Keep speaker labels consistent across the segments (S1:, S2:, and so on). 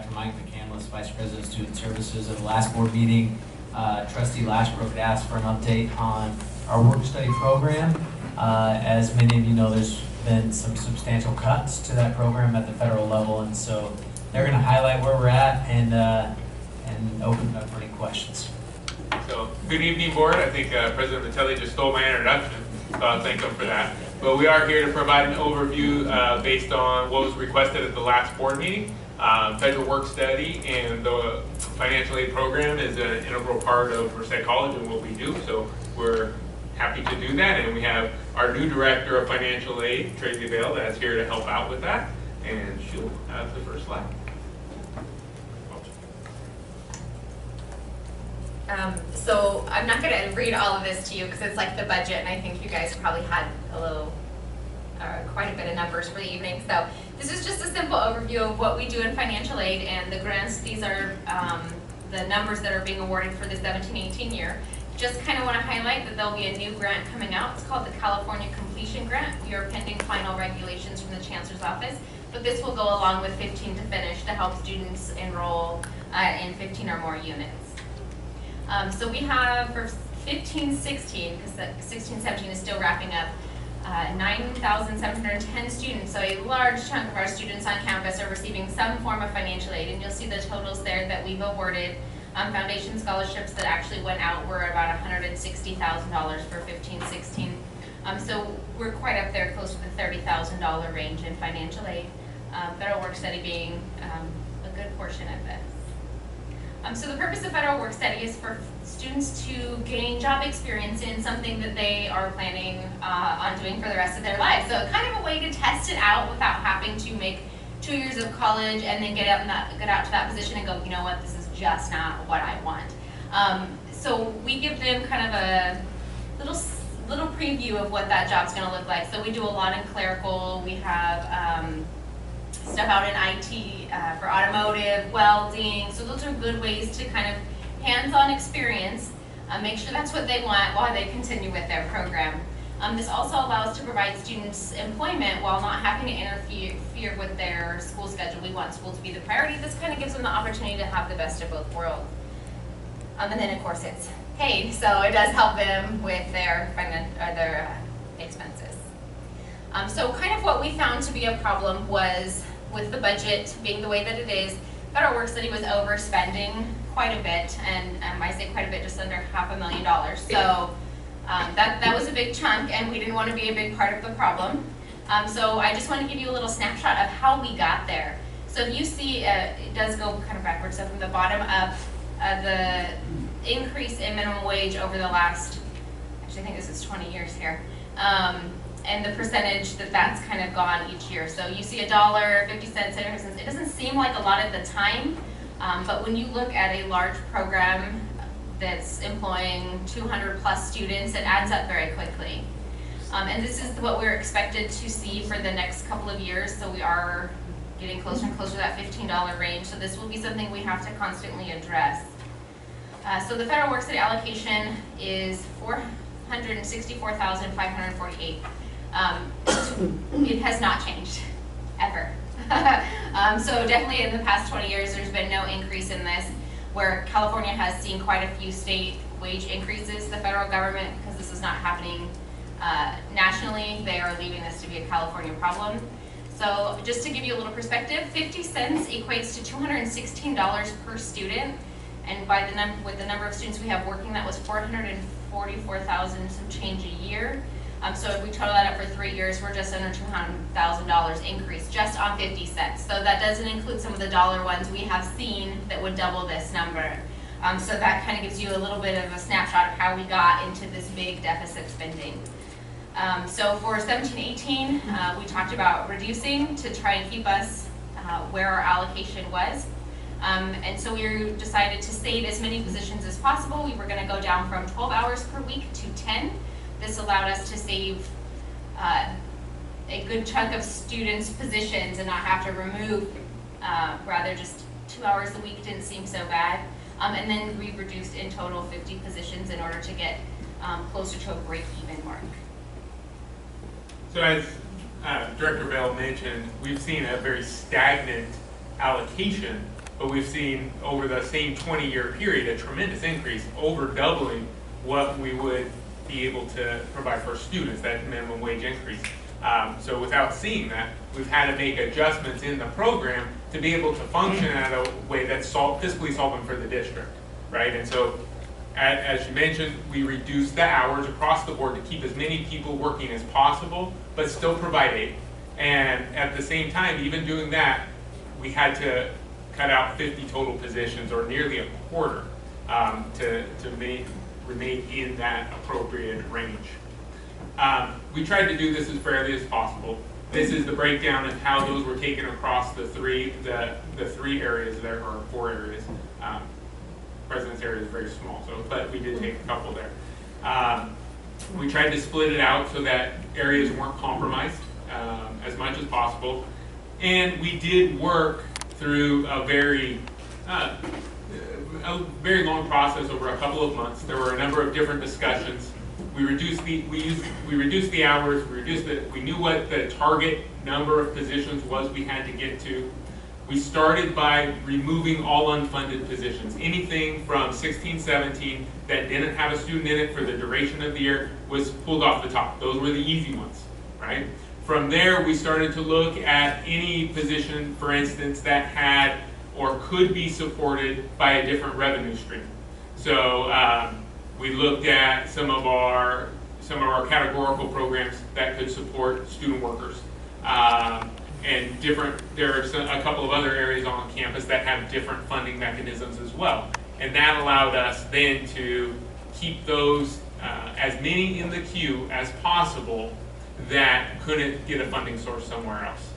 S1: Dr. Mike McCandless, Vice President of Student Services. At the last board meeting, Trustee Lashbrook asked for an update on our work-study program. As many of you know, there's been some substantial cuts to that program at the federal level, and so they're going to highlight where we're at and open it up for any questions.
S2: So, good evening, board. I think President Vitelli just stole my introduction, so I'll thank him for that. But we are here to provide an overview based on what was requested at the last board meeting. Federal work study and the financial aid program is an integral part of Merced College and what we do, so we're happy to do that. And we have our new Director of Financial Aid, Tracy Vale, that's here to help out with that, and she'll have the first slide.
S3: So I'm not going to read all of this to you because it's like the budget, and I think you guys probably had a little, quite a bit of numbers for the evening. So this is just a simple overview of what we do in financial aid and the grants. These are the numbers that are being awarded for the 17-18 year. Just kind of want to highlight that there'll be a new grant coming out. It's called the California Completion Grant. We are pending final regulations from the Chancellor's Office, but this will go along with 15 to Finish to help students enroll in 15 or more units. So we have for 15-16, because 16-17 is still wrapping up, 9,710 students. So a large chunk of our students on campus are receiving some form of financial aid, and you'll see the totals there that we've awarded. Foundation scholarships that actually went out were about $160,000 for 15-16. So we're quite up there, close to the $30,000 range in financial aid. Federal work study being a good portion of this. So the purpose of federal work study is for students to gain job experience in something that they are planning on doing for the rest of their lives. So kind of a way to test it out without having to make 2 years of college and then get out to that position and go, you know what, this is just not what I want. So we give them kind of a little preview of what that job's going to look like. So we do a lot in clerical. We have stuff out in IT for automotive, welding. So those are good ways to kind of hands-on experience, make sure that's what they want while they continue with their program. This also allows to provide students employment while not having to interfere with their school schedule. We want school to be the priority. This kind of gives them the opportunity to have the best of both worlds. And then of course it's paid, so it does help them with their expenses. So kind of what we found to be a problem was with the budget being the way that it is, federal work study was overspending quite a bit, and I say quite a bit, just under $500,000. So that was a big chunk, and we didn't want to be a big part of the problem. So I just want to give you a little snapshot of how we got there. So if you see, it does go kind of backwards, so from the bottom up, the increase in minimum wage over the last, actually I think this is 20 years here, and the percentage that's kind of gone each year. So you see $1, 50 cents, 75 cents. It doesn't seem like a lot at the time, but when you look at a large program that's employing 200 plus students, it adds up very quickly. And this is what we're expected to see for the next couple of years, so we are getting closer and closer to that $15 range, so this will be something we have to constantly address. So the federal work study allocation is $464,548. It has not changed, ever. So definitely in the past 20 years, there's been no increase in this. Where California has seen quite a few state wage increases, the federal government, because this is not happening nationally, they are leaving this to be a California problem. So just to give you a little perspective, 50 cents equates to $216 per student, and with the number of students we have working, that was 444,000 some change a year. So if we total that up for 3 years, we're just under $200,000 increase just on 50 cents. So that doesn't include some of the dollar ones we have seen that would double this number. So that kind of gives you a little bit of a snapshot of how we got into this big deficit spending. So for 17-18, we talked about reducing to try and keep us where our allocation was. And so we decided to save as many positions as possible. We were going to go down from 12 hours per week to 10. This allowed us to save a good chunk of students' positions and not have to remove, rather just 2 hours a week didn't seem so bad. And then we reduced in total 50 positions in order to get closer to a break-even mark.
S2: So as Director Bell mentioned, we've seen a very stagnant allocation but we've seen over the same 20-year period a tremendous increase, over doubling what we would be able to provide for students, that minimum wage increase. So without seeing that, we've had to make adjustments in the program to be able to function in a way that's fiscally solvent for the district, right? And so, as you mentioned, we reduced the hours across the board to keep as many people working as possible, but still provide aid. And at the same time, even doing that, we had to cut out 50 total positions, or nearly a quarter, to remain in that appropriate range. We tried to do this as fairly as possible. This is the breakdown of how those were taken across the three areas there, or 4 areas. President's area is very small, but we did take a couple there. We tried to split it out so that areas weren't compromised as much as possible. And we did work through a very long process over a couple of months. There were a number of different discussions. We reduced the hours. We knew what the target number of positions was we had to get to. We started by removing all unfunded positions. Anything from 16-17 that didn't have a student in it for the duration of the year was pulled off the top. Those were the easy ones, right? From there, we started to look at any position, for instance, that had or could be supported by a different revenue stream. So we looked at some of our categorical programs that could support student workers. And there are a couple of other areas on campus that have different funding mechanisms as well. And that allowed us then to keep those, as many in the queue as possible that couldn't get a funding source somewhere else.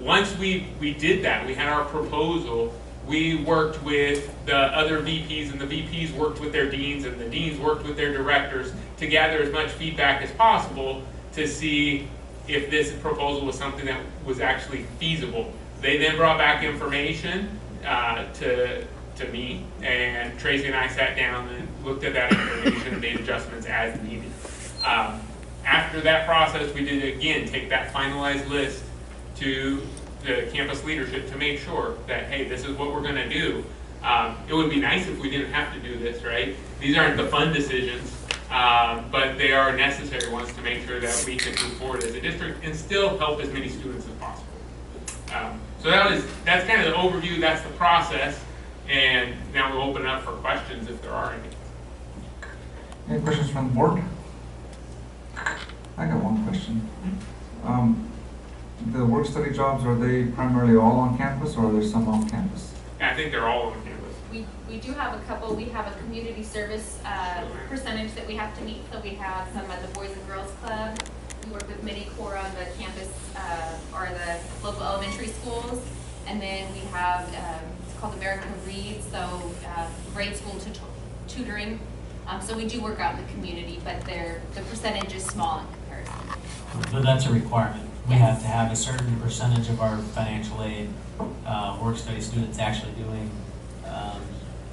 S2: Once we did that, we had our proposal, we worked with the other VPs, and the VPs worked with their deans, and the deans worked with their directors to gather as much feedback as possible to see if this proposal was something that was actually feasible. They then brought back information to me, and Tracy and I sat down and looked at that information and made adjustments as needed. After that process, we did again take that finalized list to the campus leadership to make sure that, hey, this is what we're going to do. It would be nice if we didn't have to do this, right? These aren't the fun decisions. But they are necessary ones to make sure that we can move forward as a district and still help as many students as possible. So that's kind of the overview, that's the process, and now we'll open it up for questions if there are any.
S4: Any questions from the board? I got one question. The work-study jobs, are they primarily all on campus, or are there some off campus?
S2: Yeah, I think they're all on campus.
S3: We do have a couple. We have a community service percentage that we have to meet. So we have some at the Boys and Girls Club. We work with Mini-Core on the campus or the local elementary schools. And then we have, it's called America Reads, so grade school tutoring. So we do work out in the community, but the percentage is small in comparison.
S1: But that's a requirement. We have to have a certain percentage of our financial aid work-study students actually doing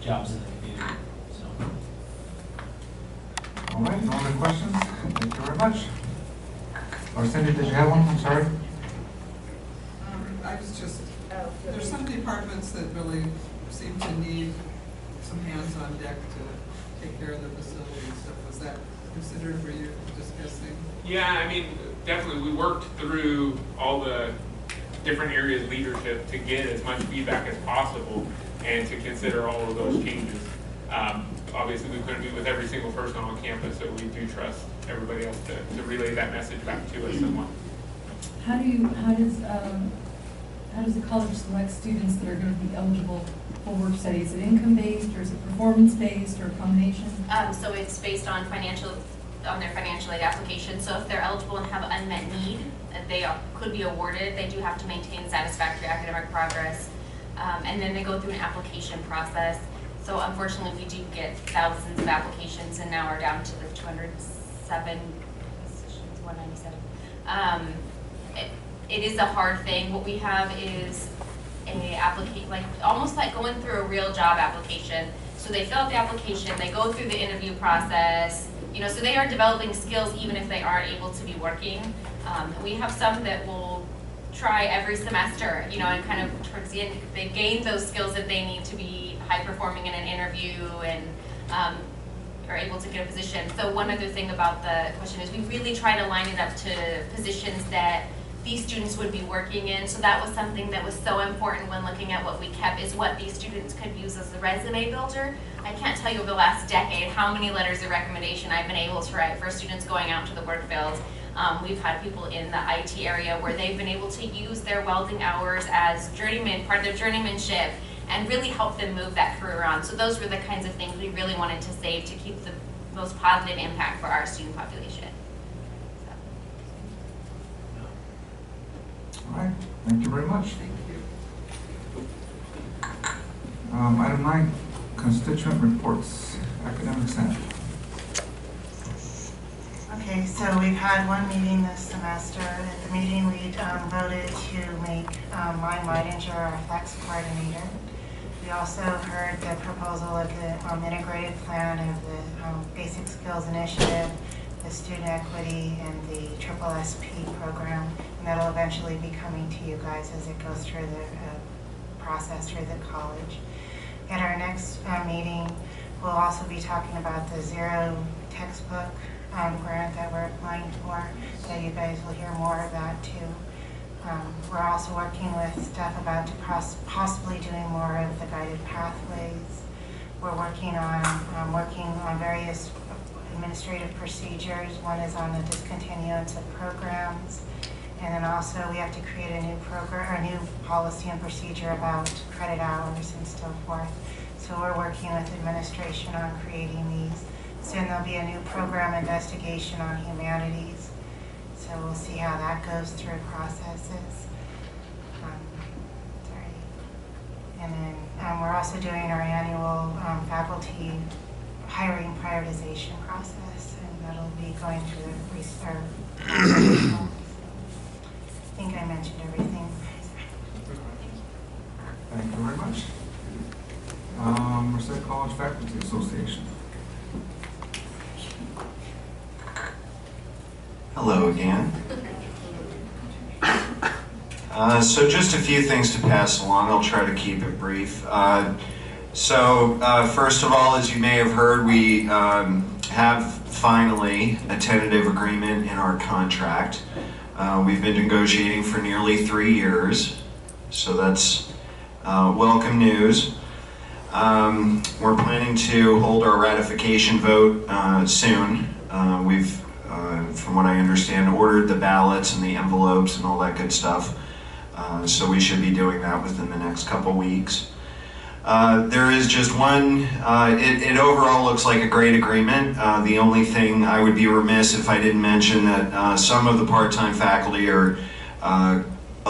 S1: jobs in the community. So.
S4: All right, no other questions? Thank you very much. Or Cindy, did you have one? I'm sorry.
S5: I was just, there's some departments that really seem to need some hands on deck to take care of the facility and stuff. Was that considered, were you discussing?
S2: Yeah, I mean, definitely. We worked through all the different areas leadership to get as much feedback as possible and to consider all of those changes. Obviously, we couldn't be with every single person on campus, so we do trust everybody else to relay that message back to us somewhat.
S6: How does the college select students that are going to be eligible for work study? Is it income-based, or is it performance-based, or a combination?
S3: So it's based on their financial aid application. So if they're eligible and have unmet need, they could be awarded. They do have to maintain satisfactory academic progress. And then they go through an application process. So unfortunately, we do get thousands of applications, and now we're down to the 207 positions, 197. It is a hard thing. What we have is almost like going through a real job application. So they fill out the application, they go through the interview process, so they are developing skills even if they aren't able to be working. We have some that will try every semester, you know, and kind of towards the end, they gain those skills that they need to be high performing in an interview and are able to get a position. So one other thing about the question is we really try to line it up to positions that these students would be working in. So that was something that was so important when looking at what we kept, is what these students could use as a resume builder. I can't tell you over the last decade how many letters of recommendation I've been able to write for students going out to the work field. We've had people in the IT area where they've been able to use their welding hours as journeyman, part of their journeymanship, and really help them move that career on. So those were the kinds of things we really wanted to save to keep the most positive impact for our student population.
S4: All right, thank you very much.
S5: Thank you.
S4: Item 9, constituent reports, academic senate.
S7: Okay, so we've had one meeting this semester. At the meeting, we voted to make Mine Leidinger our flex coordinator. We also heard the proposal of the integrated plan of the Basic Skills Initiative, the Student Equity, and the SSSP program, and that'll eventually be coming to you guys as it goes through the process through the college. At our next meeting, we'll also be talking about the zero textbook grant that we're applying for, so you guys will hear more of that too. We're also working with staff about possibly doing more of the guided pathways. We're working on various administrative procedures. One is on the discontinuance of programs, and then also we have to create a new program, or a new policy and procedure about credit hours and so forth. So we're working with administration on creating these. Soon there'll be a new program, investigation on humanities. So we'll see how that goes through processes. And then we're also doing our annual faculty hiring prioritization process, and that'll be going through the research. I think I mentioned everything.
S4: Thank you very much. Merced College Faculty Association.
S8: Hello again. So just a few things to pass along. I'll try to keep it brief. First of all, as you may have heard, we have finally a tentative agreement in our contract. We've been negotiating for nearly 3 years, so that's welcome news. We're planning to hold our ratification vote soon. We've from what I understand, ordered the ballots and the envelopes and all that good stuff. So we should be doing that within the next couple weeks. There is just one, it overall looks like a great agreement. The only thing I would be remiss if I didn't mention that some of the part-time faculty are a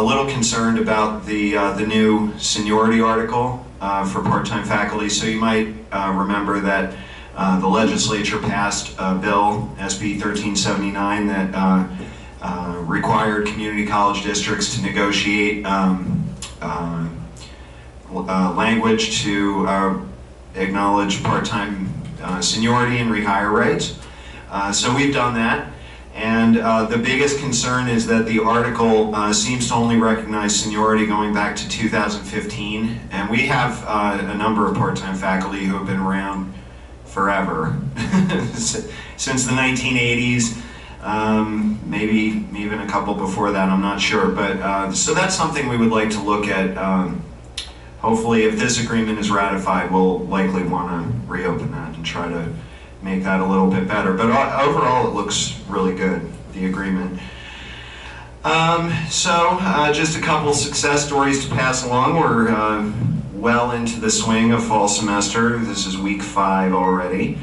S8: little concerned about the new seniority article for part-time faculty. So you might remember that the legislature passed a bill, SB 1379, that required community college districts to negotiate language to acknowledge part-time seniority and rehire rates. So we've done that. And the biggest concern is that the article seems to only recognize seniority going back to 2015. And we have a number of part-time faculty who have been around forever, since the 1980s, maybe even a couple before that, I'm not sure. But so that's something we would like to look at. Hopefully, if this agreement is ratified, we'll likely want to reopen that and try to make that a little bit better. But overall, it looks really good, the agreement. Just a couple success stories to pass along. We're well into the swing of fall semester. This is week 5 already.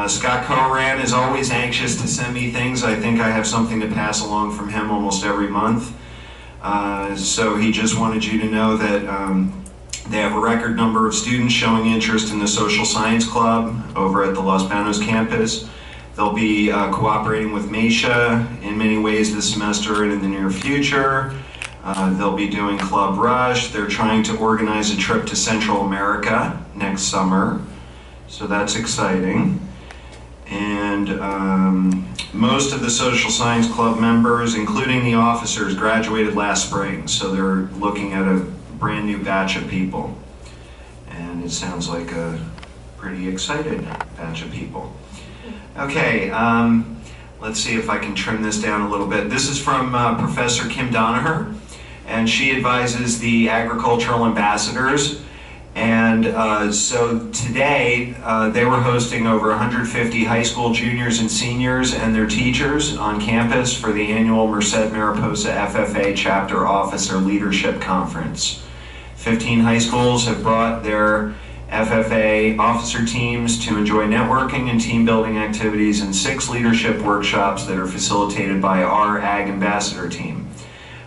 S8: Scott Coran is always anxious to send me things. I think I have something to pass along from him almost every month. So he just wanted you to know that they have a record number of students showing interest in the Social Science Club over at the Los Banos campus. They'll be cooperating with Meisha in many ways this semester and in the near future. They'll be doing Club Rush. They're trying to organize a trip to Central America next summer, so that's exciting. And most of the social science club members, including the officers, graduated last spring. So they're looking at a brand new batch of people. And it sounds like a pretty excited batch of people. Okay, let's see if I can trim this down a little bit. This is from Professor Kim Donaher, and she advises the agricultural ambassadors. And so today, they were hosting over 150 high school juniors and seniors and their teachers on campus for the annual Merced Mariposa FFA Chapter Officer Leadership Conference. 15 high schools have brought their FFA officer teams to enjoy networking and team building activities, and 6 leadership workshops that are facilitated by our Ag Ambassador team.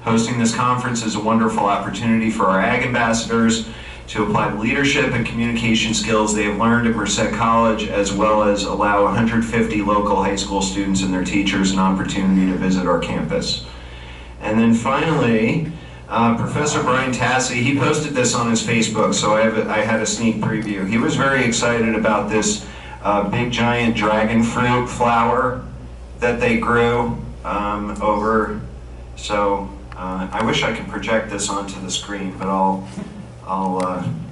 S8: Hosting this conference is a wonderful opportunity for our Ag Ambassadors to apply the leadership and communication skills they have learned at Merced College, as well as allow 150 local high school students and their teachers an opportunity to visit our campus. And then finally, Professor Brian Tassi, he posted this on his Facebook, so I had a sneak preview. He was very excited about this big giant dragon fruit flower that they grew over. So I wish I could project this onto the screen, but I'll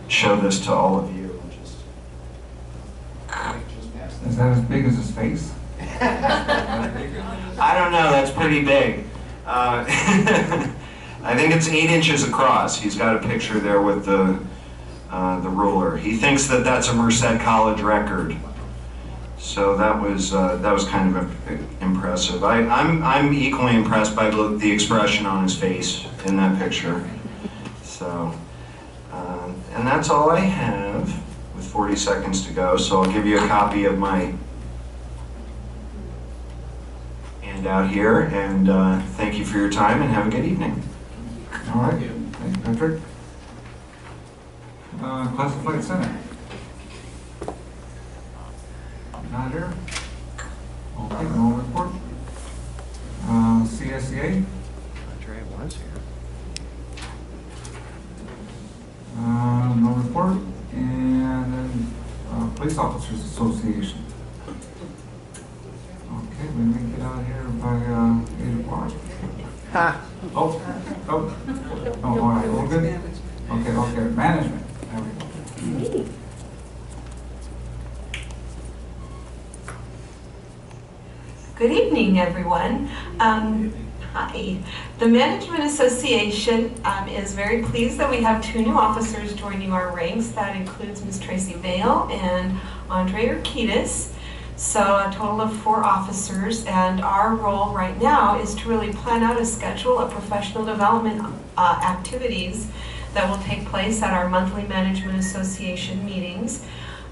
S8: show this to all of you.
S4: Is that as big as his face?
S8: I don't know, that's pretty big. I think it's 8 inches across. He's got a picture there with the ruler. He thinks that that's a Merced College record. So that was kind of impressive. I'm equally impressed by the expression on his face in that picture. So, and that's all I have with 40 seconds to go. So I'll give you a copy of my handout here, and thank you for your time and have a good evening.
S4: All right, thank you, Patrick. Classified Senate. Not here. Okay, no report. CSEA.
S8: Andrea was here.
S4: No report. And then Police Officers Association. Okay, we may get out of here by 8 o'clock. Oh, all right, all good? Okay, management. There we go.
S9: Good evening, everyone. Hi. The Management Association is very pleased that we have 2 new officers joining our ranks. That includes Ms. Tracy Vale and Andre Urquidez. So a total of 4 officers, and our role right now is to really plan out a schedule of professional development activities that will take place at our monthly Management Association meetings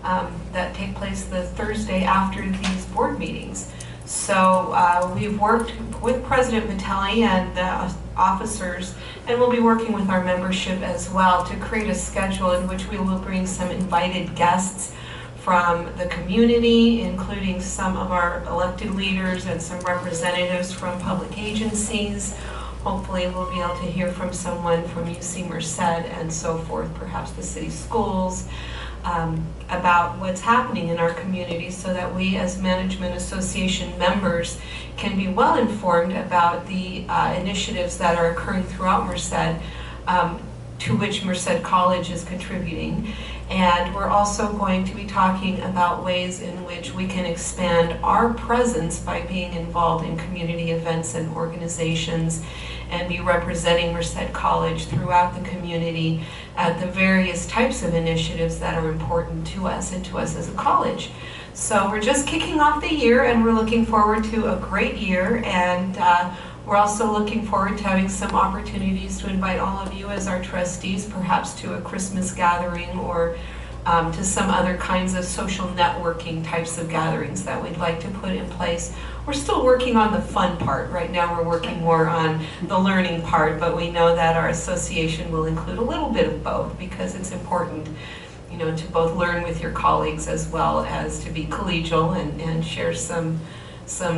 S9: that take place the Thursday after these board meetings. So we've worked with President Vitelli and the officers, and we'll be working with our membership as well to create a schedule in which we will bring some invited guests from the community, including some of our elected leaders and some representatives from public agencies. Hopefully we'll be able to hear from someone from UC Merced and so forth, perhaps the city schools, about what's happening in our community so that we as Management Association members can be well informed about the initiatives that are occurring throughout Merced, to which Merced College is contributing. And we're also going to be talking about ways in which we can expand our presence by being involved in community events and organizations and be representing Merced College throughout the community at the various types of initiatives that are important to us and to us as a college. So we're just kicking off the year, and we're looking forward to a great year, and we're also looking forward to having some opportunities to invite all of you as our trustees, perhaps to a Christmas gathering or to some other kinds of social networking types of gatherings that we'd like to put in place. We're still working on the fun part. Right now we're working more on the learning part, but we know that our association will include a little bit of both because it's important, you know, to both learn with your colleagues as well as to be collegial and share some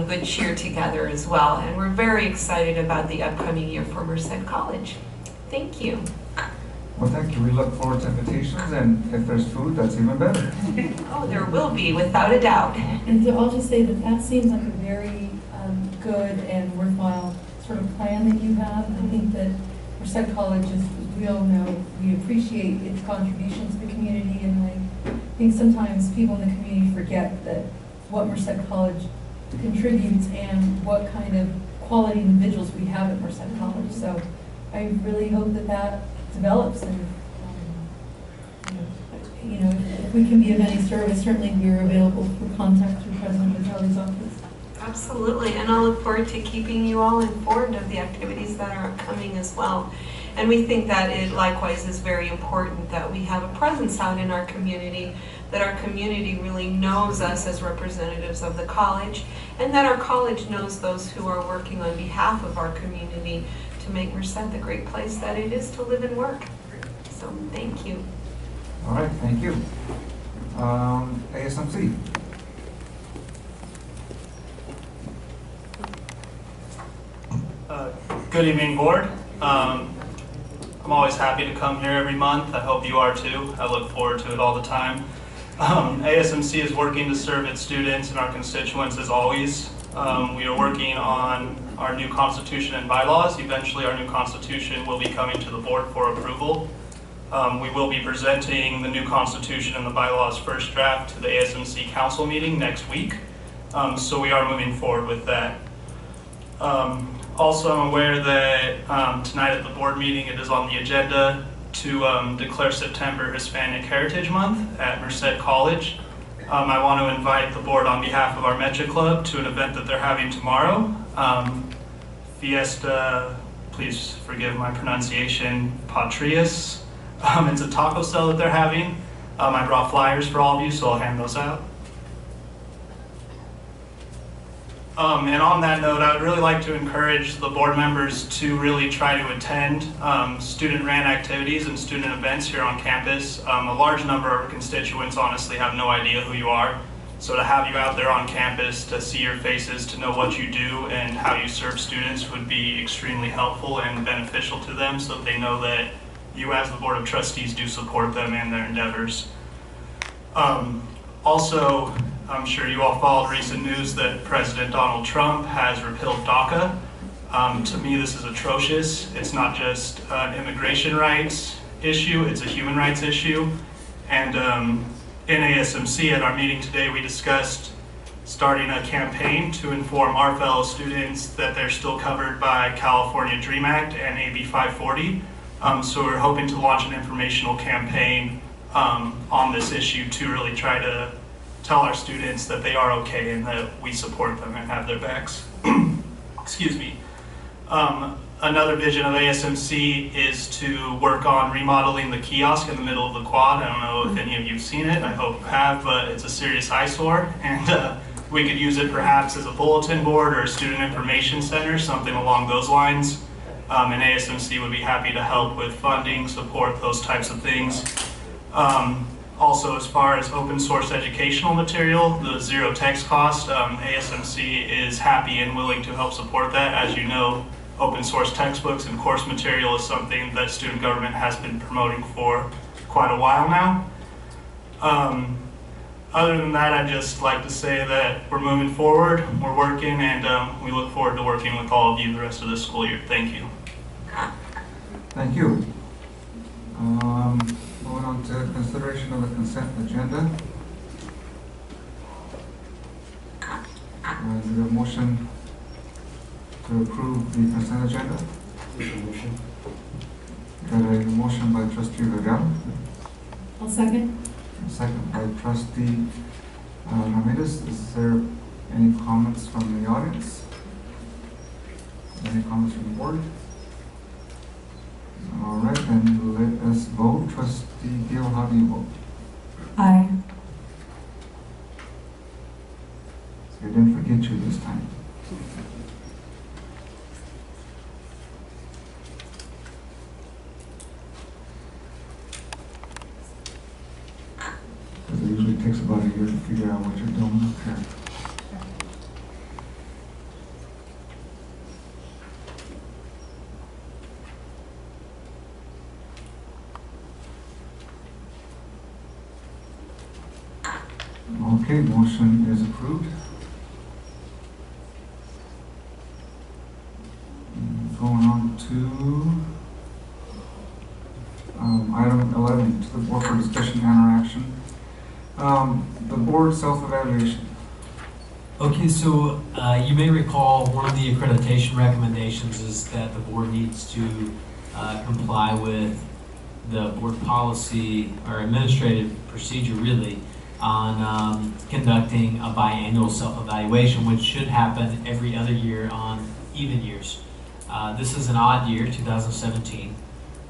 S9: good cheer together as well. And we're very excited about the upcoming year for Merced College. Thank you.
S4: Well, thank you. We look forward to invitations, and if there's food, that's even better.
S9: Oh, there will be, without a doubt.
S6: And I'll just say that that seems like a very good and worthwhile sort of plan that you have. I think that Merced College, as we all know, we appreciate its contributions to the community, and I think sometimes people in the community forget that what Merced College contributes and what kind of quality individuals we have at Merced College. So I really hope that that develops, and if we can be of any service, certainly we're available for contact through President Vitelli's office.
S9: Absolutely, and I'll look forward to keeping you all informed of the activities that are upcoming as well. And we think that it likewise is very important that we have a presence out in our community, that our community really knows us as representatives of the college, and that our college knows those who are working on behalf of our community to make Merced the great place that it is to live and work. So thank you.
S4: All right, thank you. ASMC.
S10: Good evening, board. I'm always happy to come here every month. I hope you are too. I look forward to it all the time. ASMC is working to serve its students and our constituents as always. We are working on our new constitution and bylaws. Eventually our new constitution will be coming to the board for approval. We will be presenting the new constitution and the bylaws first draft to the ASMC council meeting next week. So we are moving forward with that. Also, I'm aware that tonight at the board meeting it is on the agenda to declare September Hispanic Heritage Month at Merced College. I want to invite the board on behalf of our Mecha Club to an event that they're having tomorrow. Fiesta, please forgive my pronunciation, Patrias. It's a taco cell that they're having. I brought flyers for all of you, so I'll hand those out. And on that note, I would really like to encourage the board members to really try to attend student-ran activities and student events here on campus. A large number of our constituents honestly have no idea who you are. So to have you out there on campus, to see your faces, to know what you do and how you serve students would be extremely helpful and beneficial to them, so that they know that you as the Board of Trustees do support them and their endeavors. Also, I'm sure you all followed recent news that President Donald Trump has repealed DACA. To me, this is atrocious. It's not just an immigration rights issue, it's a human rights issue. And in ASMC at our meeting today, we discussed starting a campaign to inform our fellow students that they're still covered by California DREAM Act and AB 540. So we're hoping to launch an informational campaign on this issue to really try to tell our students that they are okay and that we support them and have their backs. Excuse me. Another vision of ASMC is to work on remodeling the kiosk in the middle of the quad. I don't know if any of you have seen it. I hope you have, but it's a serious eyesore, and we could use it perhaps as a bulletin board or a student information center, something along those lines. And ASMC would be happy to help with funding, support, those types of things. Also, as far as open source educational material, the zero text cost, ASMC is happy and willing to help support that. As you know, open source textbooks and course material is something that student government has been promoting for quite a while now. Other than that, I'd just like to say that we're moving forward, we're working, and we look forward to working with all of you the rest of this school year. Thank you.
S4: Thank you. Moving on to consideration of the consent agenda. Is there a motion to approve the consent agenda? Got a motion by Trustee Regal.
S6: I'll second.
S4: Second by Trustee Ramirez. Is there any comments from the audience? Any comments from the board? All right, then let us vote. Trustee Gill, how do you vote?
S6: Aye.
S4: So I didn't forget you this time. Because it usually takes about a year to figure out what you're doing up here. Okay, motion is approved. Going on to item 11, to the board for discussion and action. The board self-evaluation.
S1: Okay, so you may recall one of the accreditation recommendations is that the board needs to comply with the board policy or administrative procedure really on conducting a biannual self-evaluation, which should happen every other year on even years. This is an odd year, 2017.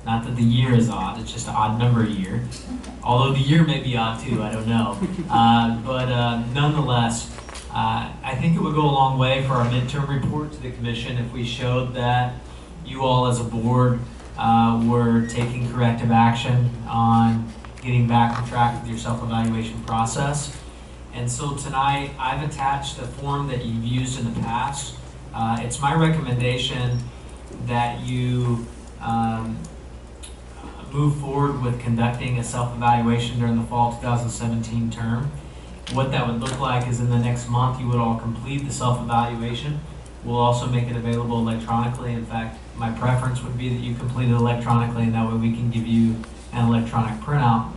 S1: Not that the year is odd, it's just an odd number year. Although the year may be odd too, I don't know. But nonetheless, I think it would go a long way for our midterm report to the commission if we showed that you all as a board were taking corrective action on getting back on track with your self-evaluation process. And so tonight, I've attached the form that you've used in the past. It's my recommendation that you move forward with conducting a self-evaluation during the fall 2017 term. What that would look like is in the next month, you would all complete the self-evaluation. We'll also make it available electronically. In fact, my preference would be that you complete it electronically, and that way we can give you an electronic printout.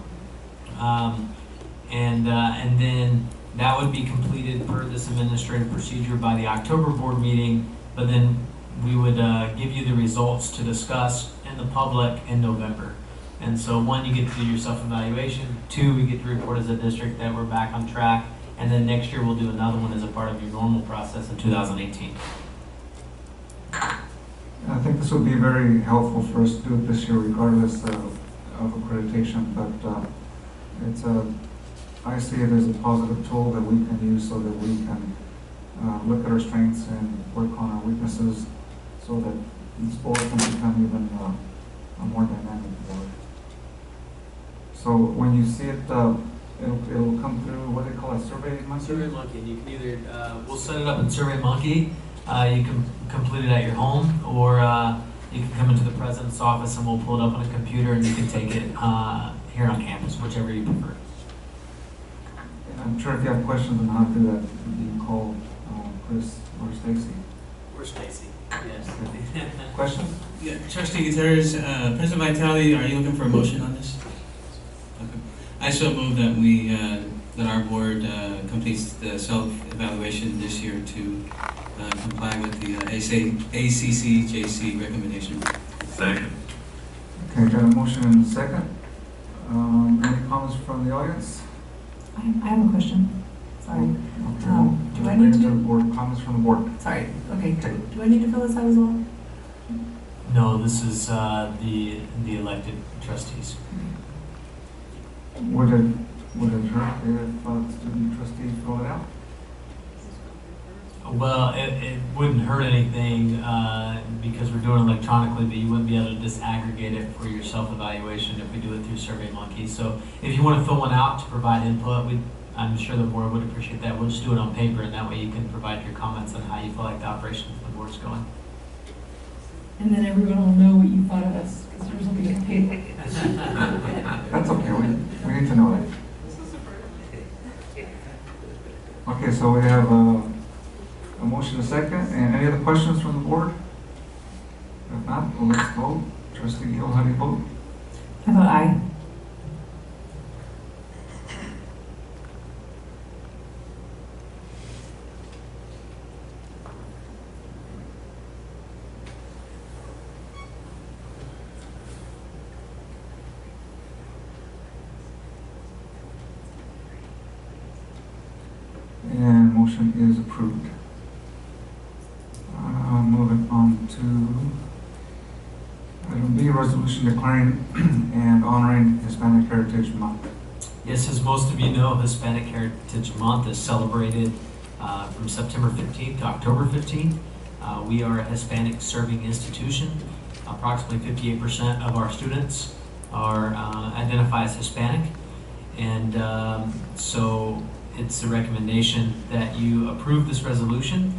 S1: And then that would be completed per this administrative procedure by the October board meeting, but then we would give you the results to discuss in the public in November. And so one, you get to do your self-evaluation. Two, we get to report as a district that we're back on track. And then next year we'll do another one as a part of your normal process in 2018.
S4: I think this would be very helpful for us to do it this year regardless of accreditation, but I see it as a positive tool that we can use so that we can look at our strengths and work on our weaknesses so that this board can become even a more dynamic board. So when you see it, it'll come through, what do they call it, SurveyMonkey?
S1: SurveyMonkey, and you can either, we'll set it up in SurveyMonkey, you can complete it at your home, or you can come into the president's office and we'll pull it up on a computer and you can take it here on campus, whichever you prefer.
S4: I'm sure if you have questions on how to do that, you can call Chris or Stacy.
S1: Or Stacy, yes.
S4: Questions?
S11: Yeah, Trustee Gutierrez, President Vitale, are you looking for a motion on this? Okay. I so move that we, that our board completes the self-evaluation this year to comply with the ACCJC recommendation.
S8: Second.
S4: Okay, got a motion and a second. Any comments from the audience?
S12: I have a question. Sorry.
S4: Okay,
S12: Do I need to?
S4: Board, comments from the board.
S12: Sorry. Okay. Do I need to fill this out as well?
S1: No, this is the elected trustees.
S4: Would it hurt if student trustees fill it out?
S1: Well, it wouldn't hurt anything because we're doing it electronically, but you wouldn't be able to disaggregate it for your self-evaluation if we do it through SurveyMonkey. So if you want to fill one out to provide input, I'm sure the board would appreciate that. We'll just do it on paper, and that way you can provide your comments on how you feel like the operation of the board's going.
S6: And then everyone will know what you thought of us, because yours will be on paper.
S4: That's okay, we need to know that. Okay, so we have a motion, a second, and any other questions from the board? If not, well, let's vote. Trustee Hill, how do you vote?
S12: I vote aye.
S4: And motion is approved. Moving on to item B, resolution declaring and honoring Hispanic Heritage Month.
S1: Yes, as most of you know, Hispanic Heritage Month is celebrated from September 15th to October 15th. We are a Hispanic serving institution. Approximately 58% of our students are identify as Hispanic, and so it's a recommendation that you approve this resolution,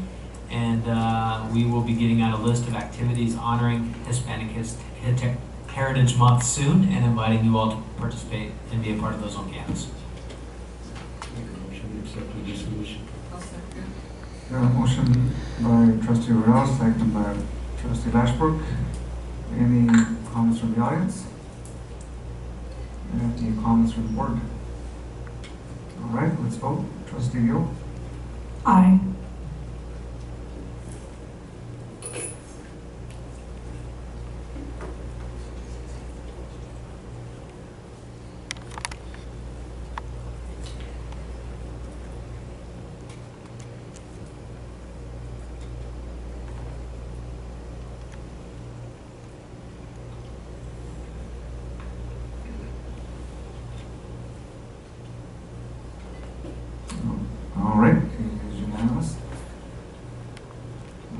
S1: and we will be getting out a list of activities honoring Hispanic Heritage Month soon, and inviting you all to participate and be a part of those on campus.
S11: accept the resolution.
S5: I'll second.
S4: Motion by trustee Royale, second by trustee Lashbrook. Any comments from the audience? Any comments from the board? All right, let's vote. Trustee Neal?
S12: Aye.
S4: All right, it is unanimous.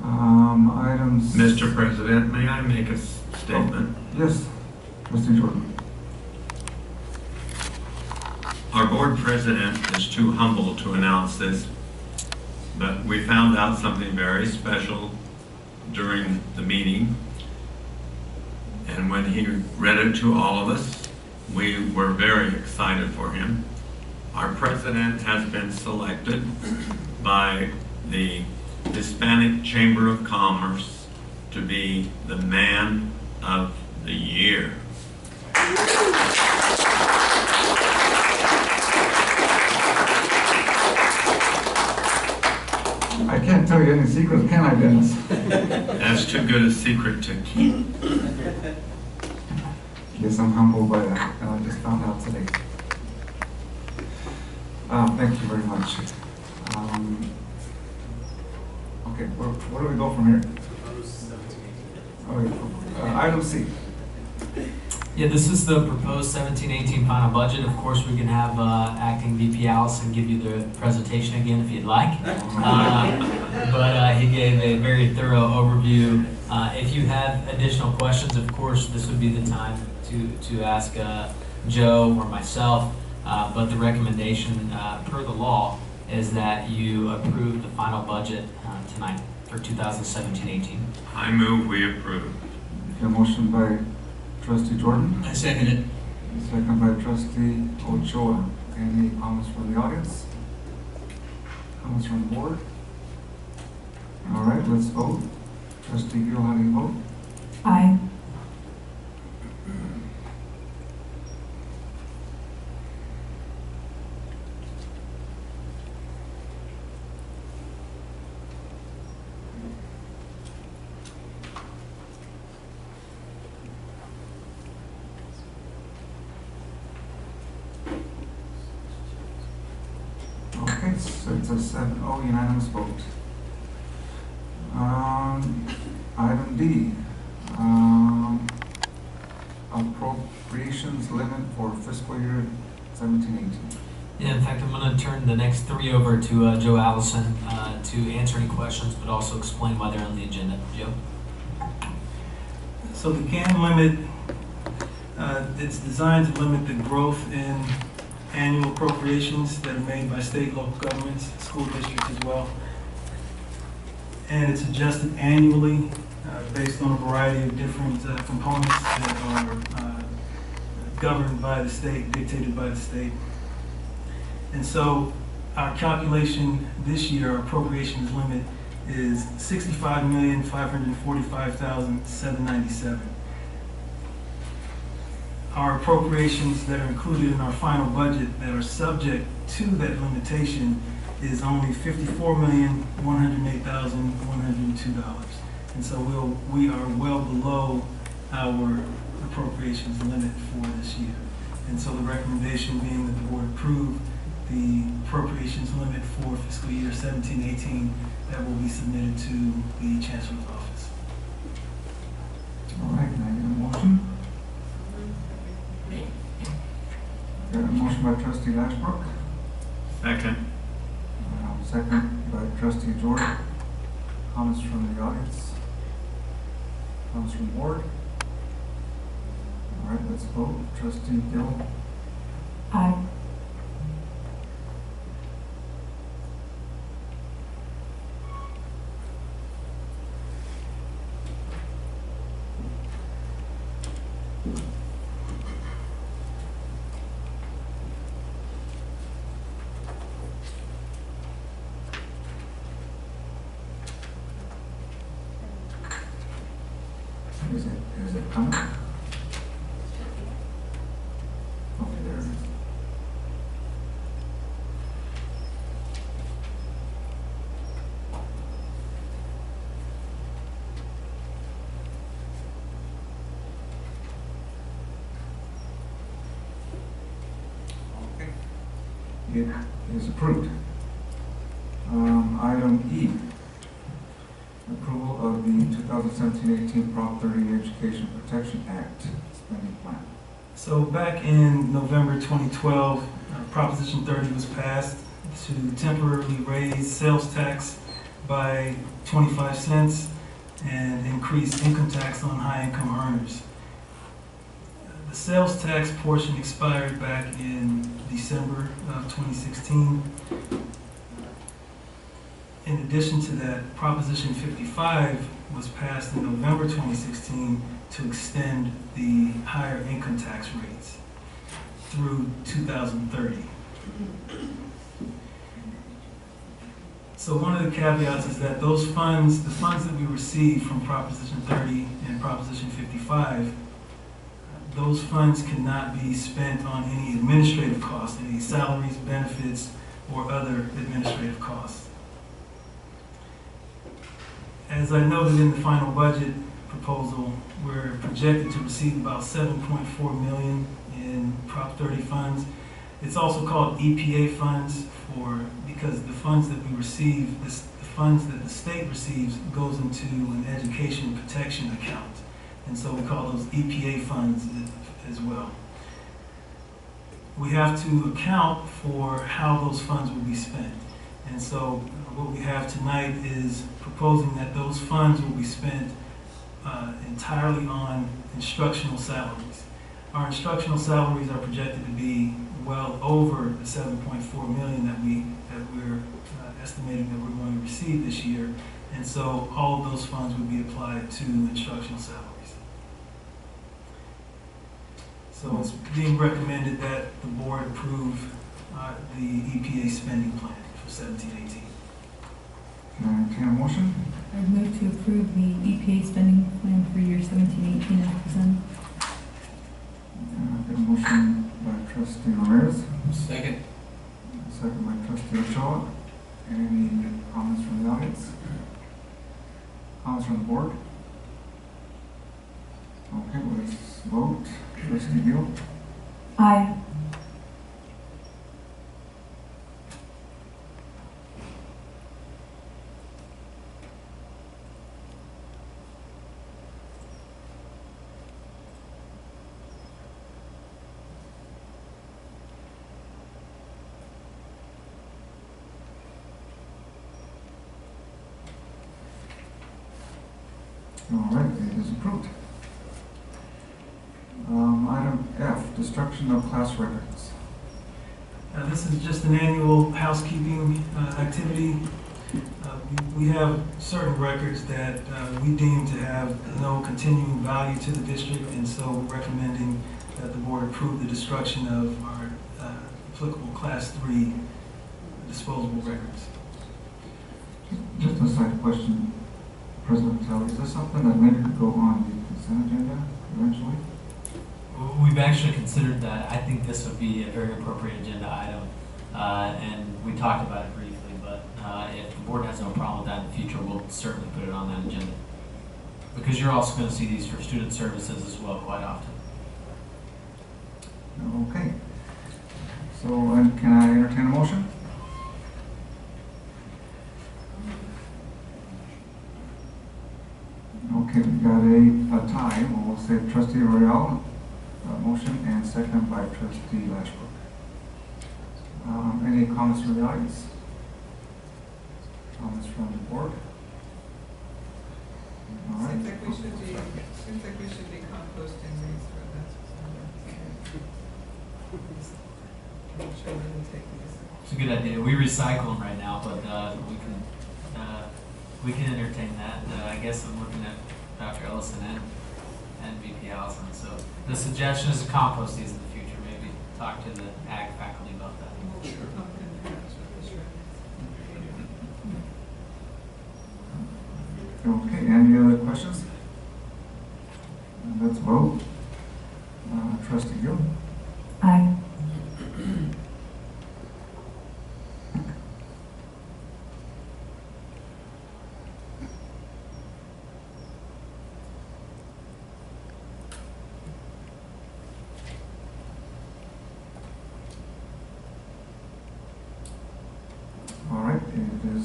S4: Items.
S13: Mr. President, may I make a statement?
S4: Yes, trustee Jordan.
S13: Our board president is too humble to announce this, but we found out something very special during the meeting. And when he read it to all of us, we were very excited for him. Our president has been selected by the Hispanic Chamber of Commerce to be the Man of the Year.
S4: I can't tell you any secrets, can I, Dennis?
S13: That's too good a secret to keep.
S4: Yes, I'm humbled by that, and I just found out today. Thank you very much. Okay, where do we go from here? Okay, item C.
S1: Yeah, this is the proposed 17-18 final budget. Of course, we can have acting VP Allison give you the presentation again if you'd like. But he gave a very thorough overview. If you have additional questions, of course, this would be the time to ask Joe or myself. But the recommendation per the law is that you approve the final budget tonight for 2017-18.
S13: I move we approve.
S4: A motion by trustee Jordan,
S11: I second it.
S4: second by trustee Ochoa. Any comments from the audience? Comments from the board? All right, let's vote. Trustee Gill, how do you vote?
S12: Aye.
S4: Okay, so it's a 7-0 unanimous vote. Item D, appropriations limit for fiscal year 17-18.
S1: Yeah, in fact, I'm going to turn the next three over to Joe Allison to answer any questions, but also explain why they're on the agenda. Joe?
S14: So the GAN limit, it's designed to limit the growth in annual appropriations that are made by state, local governments, school districts as well. And it's adjusted annually based on a variety of different components that are governed by the state, dictated by the state. And so our calculation this year, our appropriations limit is $65,545,797. Our appropriations that are included in our final budget that are subject to that limitation is only $54,108,102. And so we are well below our appropriations limit for this year. And so the recommendation being that the board approve the appropriations limit for fiscal year 17-18 that will be submitted to the Chancellor's office.
S4: All right, can I get a motion? Got a motion by trustee Lashbrook,
S13: Second.
S4: second by trustee Jordan. Comments from the audience? Comments from the board? All right, let's vote. Trustee Gill,
S12: Aye.
S4: It is approved. Item E, approval of the 2017-18 Prop 30 Education Protection Act spending plan.
S14: So back in November 2012, Proposition 30 was passed to temporarily raise sales tax by 25 cents and increase income tax on high-income earners. The sales tax portion expired back in December of 2016. In addition to that, Proposition 55 was passed in November 2016 to extend the higher income tax rates through 2030. So one of the caveats is that those funds, the funds that we receive from Proposition 30 and Proposition 55, those funds cannot be spent on any administrative costs, any salaries, benefits, or other administrative costs. As I noted in the final budget proposal, we're projected to receive about $7.4 million in Prop 30 funds. It's also called EPA funds because the funds that we receive, the funds that the state receives goes into an education protection account. And so we call those EPA funds as well. We have to account for how those funds will be spent. And so what we have tonight is proposing that those funds will be spent entirely on instructional salaries. Our instructional salaries are projected to be well over the $7.4 million that we're estimating that we're going to receive this year. And so all of those funds would be applied to instructional salaries. So it's being recommended that the board approve the EPA spending plan for 17-18.
S4: Can I entertain a motion?
S12: I move to approve the EPA spending plan for year 17-18 as presented.
S4: Get a motion by Trustee Ramirez,
S11: Second.
S4: second by Trustee Ochoa. Any comments from the audience? Comments from the board? Okay, let's vote. Trustee Gill?
S12: Aye.
S4: All right, it is approved. Item F, destruction of class records.
S14: This is just an annual housekeeping activity. We have certain records that we deem to have no continuing value to the district, and so we're recommending that the board approve the destruction of our applicable Class 3 disposable records.
S4: Just a side question, President Vitale, is this something that maybe could go on the consent agenda eventually?
S1: We've actually considered that. I think this would be a very appropriate agenda item, and we talked about it briefly, but if the board has no problem with that in the future, we'll certainly put it on that agenda. Because you're also going to see these for student services as well quite often.
S4: Okay. So, can I entertain a motion? Okay, we got a tie. We'll say Trustee Royale, motion, and second by Trustee Lashbrook. Any comments from the audience? Comments from the board? All right.
S5: Seems like we should be composting these for that. I'm sure we will take these.
S1: It's a good idea. We recycle them right now, but we can entertain that. I guess I'm looking at Dr. Ellison and VP Allison. So the suggestion is to compost these in the future. Maybe talk to the ag faculty about that.
S4: Okay, any other questions? Let's vote. Trustee Gill?
S12: Aye.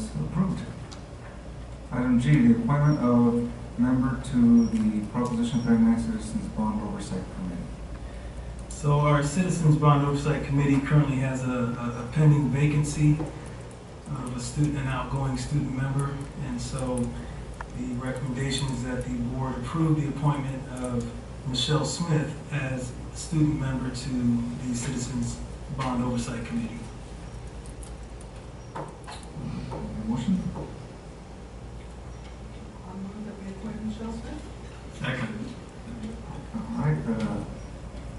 S4: is approved. Item G, the appointment of member to the Proposition 39 Citizens Bond Oversight Committee.
S14: So our Citizens Bond Oversight Committee currently has a pending vacancy of an outgoing student member. And so the recommendation is that the board approve the appointment of Michelle Smith as student member to the Citizens Bond Oversight Committee.
S4: Motion?
S5: I'll move that we appoint Michelle Smith.
S13: Second.
S4: All right,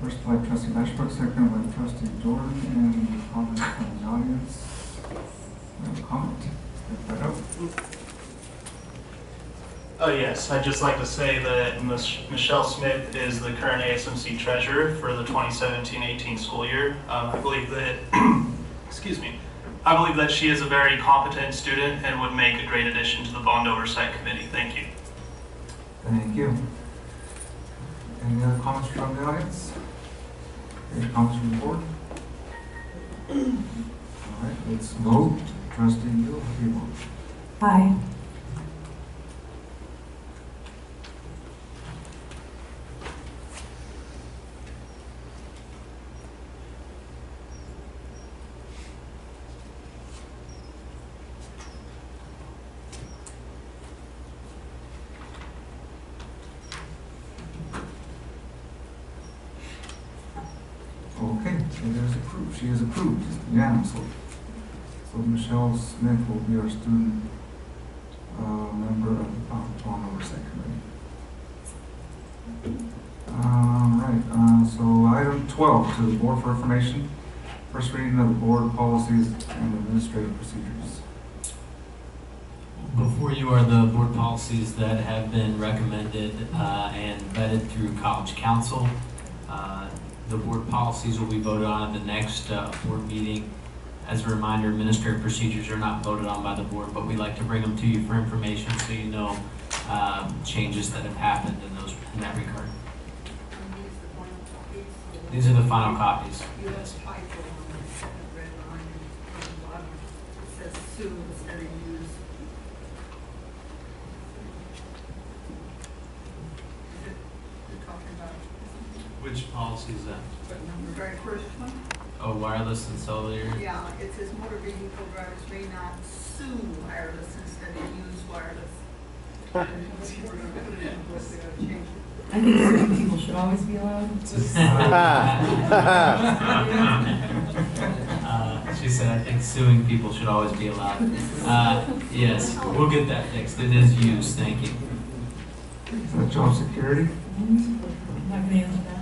S4: first by trustee Ashbrook, second by trustee Jordan, and comments from the audience. We have a comment. Step right up.
S10: Oh yes, I'd just like to say that Michelle Smith is the current ASMC treasurer for the 2017-18 school year. I believe that, excuse me, I believe that she is a very competent student and would make a great addition to the Bond Oversight Committee. Thank you.
S4: Thank you. Any other comments from the audience? Any comments from the board? All right, let's vote. Trustee Yule, how do you vote?
S6: Aye.
S4: Okay, so it is approved. She is approved unanimously. So Michelle Smith will be our student member of the Bond Oversight Committee. Right, so item 12, to the board for information. First reading of the board policies and administrative procedures.
S1: Before you are the board policies that have been recommended and vetted through College Council. The board policies will be voted on at the next board meeting. As a reminder, administrative procedures are not voted on by the board, but we like to bring them to you for information so you know changes that have happened in that regard. These are the final copies. Yes.
S5: It says Sue instead of use. You're talking about
S1: Which policy is that?
S5: the very first one?
S1: Oh, wireless and cellular.
S5: Yeah, it says motor vehicle drivers may not sue wireless instead of use wireless. We're gonna put it in, unless they gotta change it.
S6: I think certain people should always be allowed.
S1: She said, I think suing people should always be allowed. Yes, we'll get that fixed. It is used, thank you.
S4: Is that job security?
S6: I'm not going to answer that.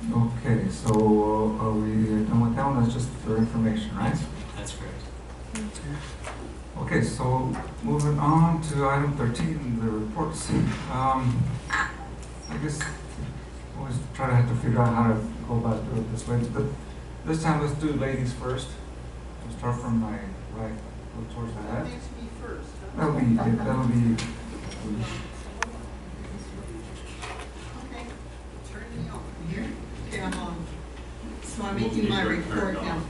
S4: Okay, so are we done with that one? That's just for information, right?
S1: That's correct.
S4: Okay, so moving on to item 13, the reports. I guess I always try to have to figure out how to go about doing it this way, but this time let's do ladies first. We'll start from my right, go towards the head.
S5: Makes me first.
S4: That'll be.
S5: Okay, turn me on here. Okay, I'm on. So I'm making my report now.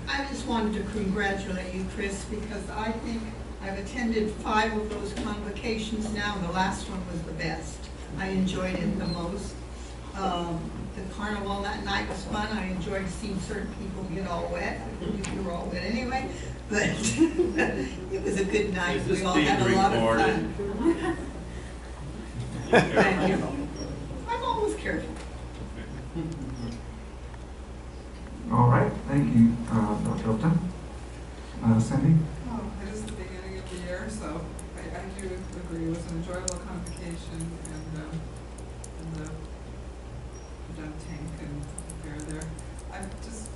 S5: I just wanted to congratulate you, Chris, because I think I've attended 5 of those convocations now, and the last one was the best. I enjoyed it the most. The carnival that night was fun. I enjoyed seeing certain people get all wet. You were all wet anyway, but it was a good night. We all had a lot of fun. Thank you. I'm always careful.
S4: All right, thank you, Dr. Upton. Cindy?
S5: Oh, it is the beginning of the year, so I do agree. It was an enjoyable convocation, and the dunk tank and fair there. I just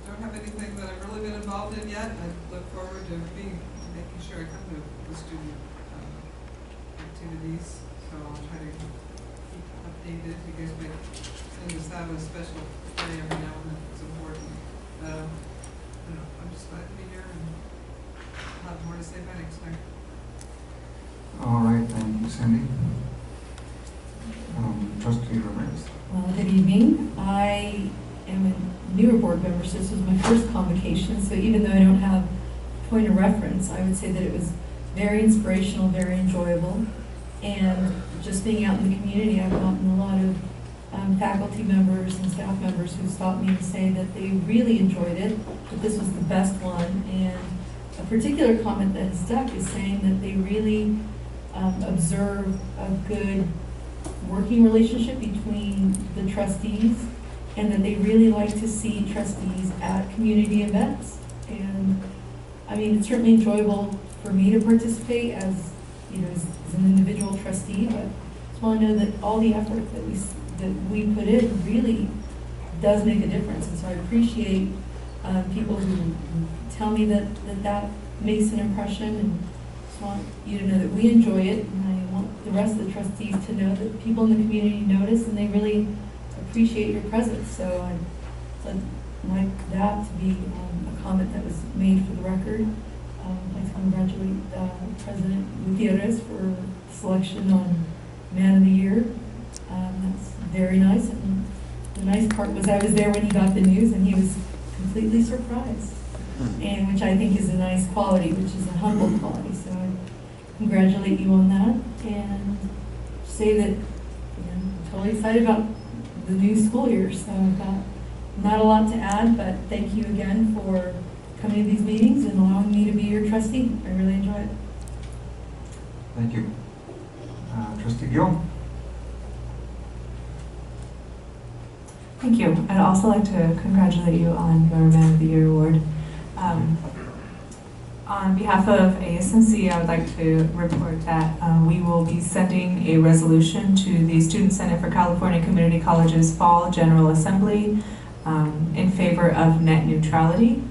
S5: don't have anything that I've really been involved in yet. I look forward to making sure I come to the student activities, so I'll try to keep updated. You guys might send us out a special day every now and then if it's important. I don't know, I'm just glad to be here and I'll have more to say by next time.
S4: All right, thank you, Cindy. Trustee Ramirez.
S6: Good evening. member, so this was my first convocation, so even though I don't have a point of reference, I would say that it was very inspirational, very enjoyable. And just being out in the community, I've gotten a lot of faculty members and staff members who stopped me to say that they really enjoyed it, that this was the best one. And a particular comment that has stuck is saying that they really observe a good working relationship between the trustees, and that they really like to see trustees at community events. And I mean, it's certainly enjoyable for me to participate as, you know, as an individual trustee, but I just want to know that all the effort that we put in really does make a difference. And so I appreciate people who tell me that makes an impression, and just want you to know that we enjoy it, and I want the rest of the trustees to know that people in the community notice and they really appreciate your presence. So I'd like that to be a comment that was made for the record. I'd like to congratulate President Gutierrez for selection on Man of the Year. That's very nice. And the nice part was I was there when he got the news, and he was completely surprised, and which I think is a nice quality, which is a humble quality. So I congratulate you on that, and say that, you know, I'm totally excited about the new school year. So I've got not a lot to add, but thank you again for coming to these meetings and allowing me to be your trustee. I really enjoy it.
S4: Thank you. Trustee Gill?
S15: Thank you. I'd also like to congratulate you on your Man of the Year award. On behalf of ASMC, I would like to report that we will be sending a resolution to the Student Senate for California Community Colleges Fall General Assembly in favor of net neutrality.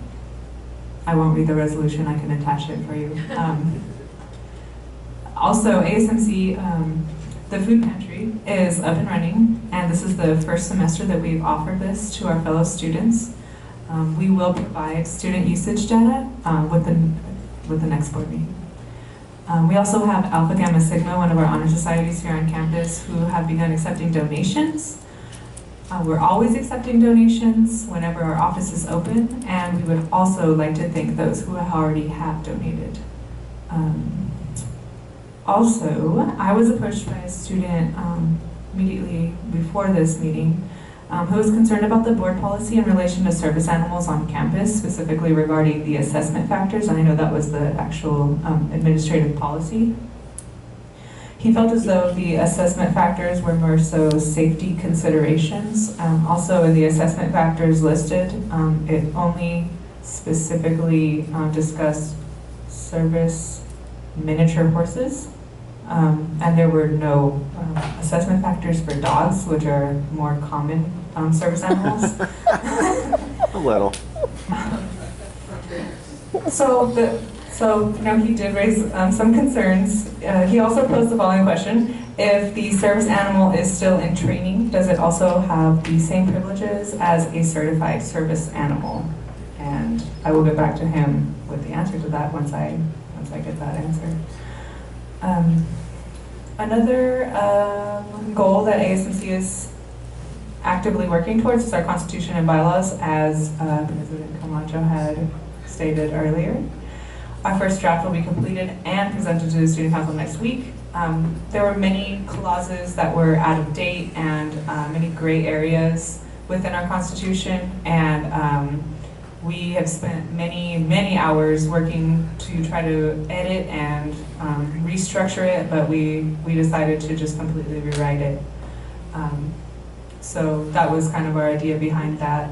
S15: I won't read the resolution, I can attach it for you. Also, ASMC, the food pantry is up and running, and this is the first semester that we've offered this to our fellow students. We will provide student usage data with the next board meeting. We also have Alpha Gamma Sigma, one of our honor societies here on campus, who have begun accepting donations. We're always accepting donations whenever our office is open, and we would also like to thank those who already have donated. Also, I was approached by a student immediately before this meeting who was concerned about the board policy in relation to service animals on campus, specifically regarding the assessment factors, and I know that was the actual administrative policy. He felt as though the assessment factors were more so safety considerations. Also in the assessment factors listed, it only specifically discussed service miniature horses. And there were no assessment factors for dogs, which are more common service animals.
S16: A little.
S15: So he did raise some concerns. He also posed the following question: if the service animal is still in training, does it also have the same privileges as a certified service animal? And I will get back to him with the answer to that once I get that answer. Another goal that ASMC is actively working towards is our Constitution and bylaws, as President Camacho had stated earlier. Our first draft will be completed and presented to the Student Council next week. There were many clauses that were out of date and many gray areas within our Constitution, and we have spent many hours working to try to edit and restructure it, but we decided to just completely rewrite it. So that was kind of our idea behind that.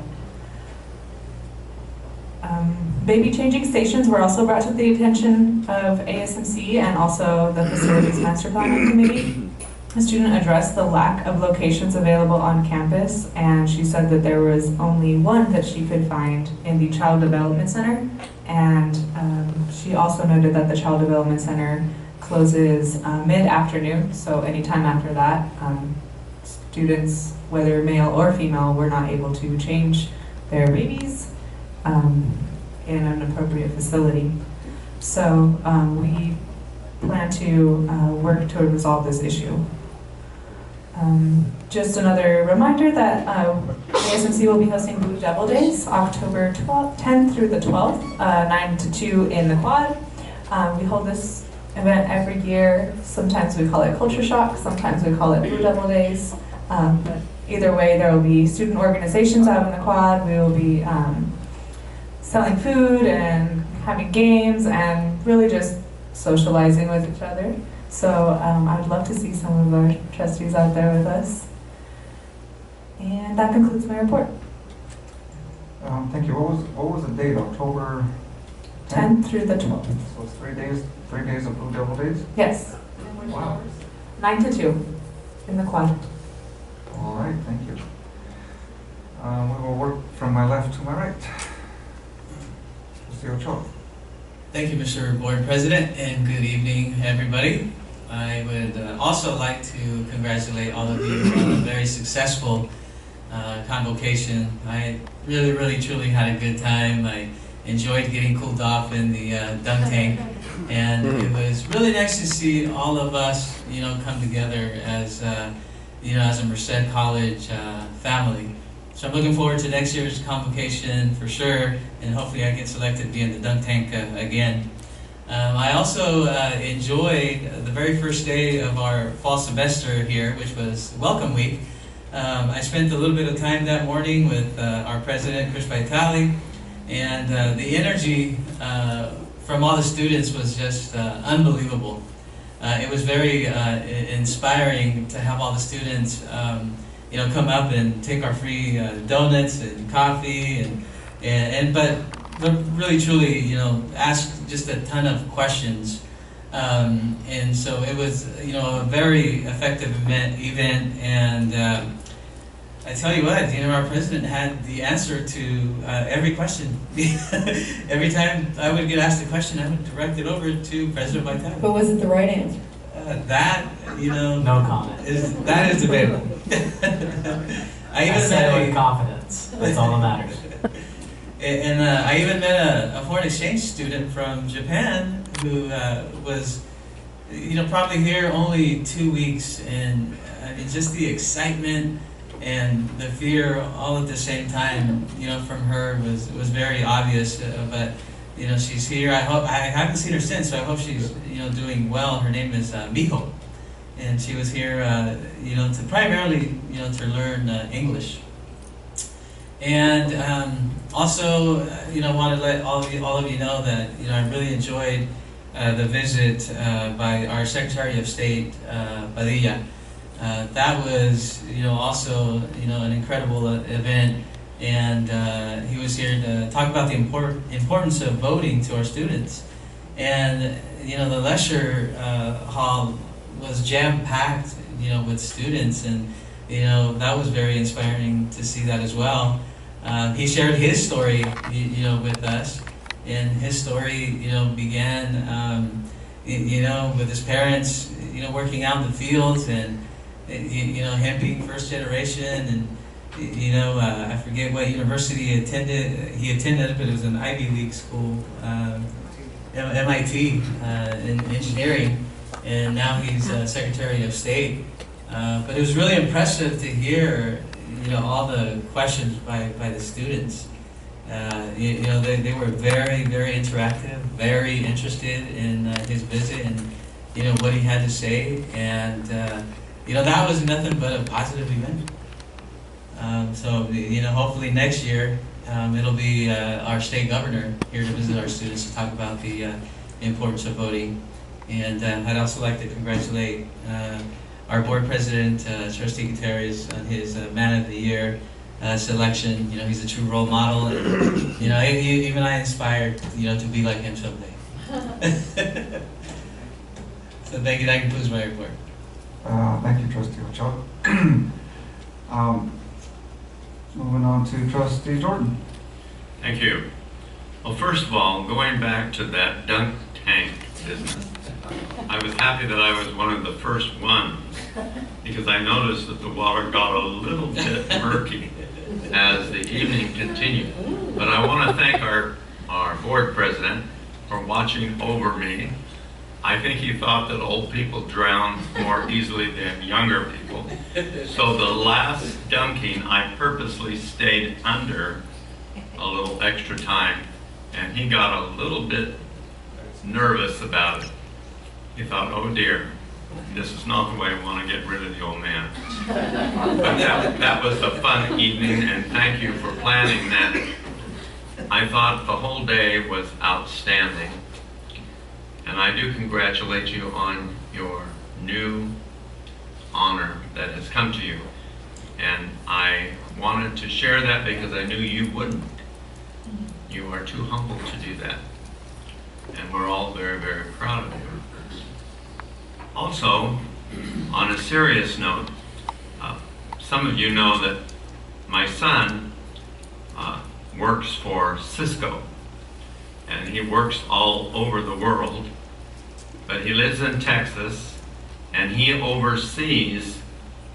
S15: Baby changing stations were also brought to the attention of ASMC and also the Facilities Master Planning Committee. The student addressed the lack of locations available on campus, and she said that there was only one that she could find in the Child Development Center. And she also noted that the Child Development Center closes mid-afternoon, so anytime after that, students, whether male or female, were not able to change their babies in an appropriate facility. So we plan to work to resolve this issue. Just another reminder that ASMC will be hosting Blue Devil Days, October 10th through the 12th, 9 to 2 in the quad. We hold this event every year. Sometimes we call it Culture Shock, sometimes we call it Blue Devil Days. But either way, there will be student organizations out in the quad. We will be selling food and having games and really just socializing with each other. So I would love to see some of our trustees out there with us. And that concludes my report.
S4: Thank you. What was the date? October
S15: 10th through the 12th.
S4: So it's 3 days of Blue Devil Days?
S15: Yes.
S4: Wow.
S15: 9 to 2 in the quad.
S4: All right, thank you. We will work from my left to my right. Trustee Ochoa.
S11: Thank you, Mr. Board President, and good evening, everybody. I would also like to congratulate all of you on a very successful convocation. I really, truly had a good time. I enjoyed getting cooled off in the dunk tank, and it was really nice to see all of us, come together as, as a Merced College family. So I'm looking forward to next year's convocation for sure, and hopefully I get selected to be in the dunk tank again. I also enjoyed the very first day of our fall semester here, which was Welcome Week. I spent a little bit of time that morning with our president, Chris Vitale, and the energy from all the students was just unbelievable. It was very inspiring to have all the students come up and take our free donuts and coffee, but really truly, ask just a ton of questions. And so it was, a very effective event, and I tell you what, our president had the answer to every question. Every time I would get asked a question, I would direct it over to President Vitale.
S6: But was it the right answer?
S1: No comment.
S11: That is debatable.
S1: I said it with confidence. That's all that matters.
S11: And I even met a foreign exchange student from Japan who was, probably here only 2 weeks, and just the excitement and the fear all at the same time, from her was very obvious. But she's here. I haven't seen her since, so I hope she's doing well. Her name is Miho, and she was here to primarily to learn English. And also, want to let all of you know that I really enjoyed the visit by our Secretary of State, Padilla. That was also an incredible event, and he was here to talk about the importance of voting to our students. And the lecture hall was jam-packed with students, and that was very inspiring to see that as well. He shared his story, with us, and his story, began, with his parents, working out in the fields, and him being first generation, and I forget what university he attended, but it was an Ivy League school, MIT, in engineering, and now he's Secretary of State. But it was really impressive to hear all the questions by the students. They were very, very interactive, very interested in his visit and what he had to say, and that was nothing but a positive event. So hopefully next year it'll be our state governor here to visit our students to talk about the importance of voting. And I'd also like to congratulate our board president, Trustee Gutierrez, on his Man of the Year selection. He's a true role model, and even I inspired to be like him someday. So thank you. That concludes my report.
S4: Thank you, Trustee Ochoa. Moving on to Trustee Jordan.
S13: Thank you. Well, first of all, going back to that dunk tank business, I was happy that I was one of the first ones, because I noticed that the water got a little bit murky as the evening continued. But I want to thank our board president for watching over me I think he thought that old people drown more easily than younger people. So the last dunking, I purposely stayed under a little extra time, and he got a little bit nervous about it. He thought, oh dear, this is not the way I want to get rid of the old man. But that was a fun evening, and thank you for planning that. I thought the whole day was outstanding. And I do congratulate you on your new honor that has come to you. And I wanted to share that because I knew you wouldn't. You are too humble to do that. And we're all very, very proud of you. Also, on a serious note, some of you know that my son works for Cisco. And he works all over the world, but he lives in Texas, and he oversees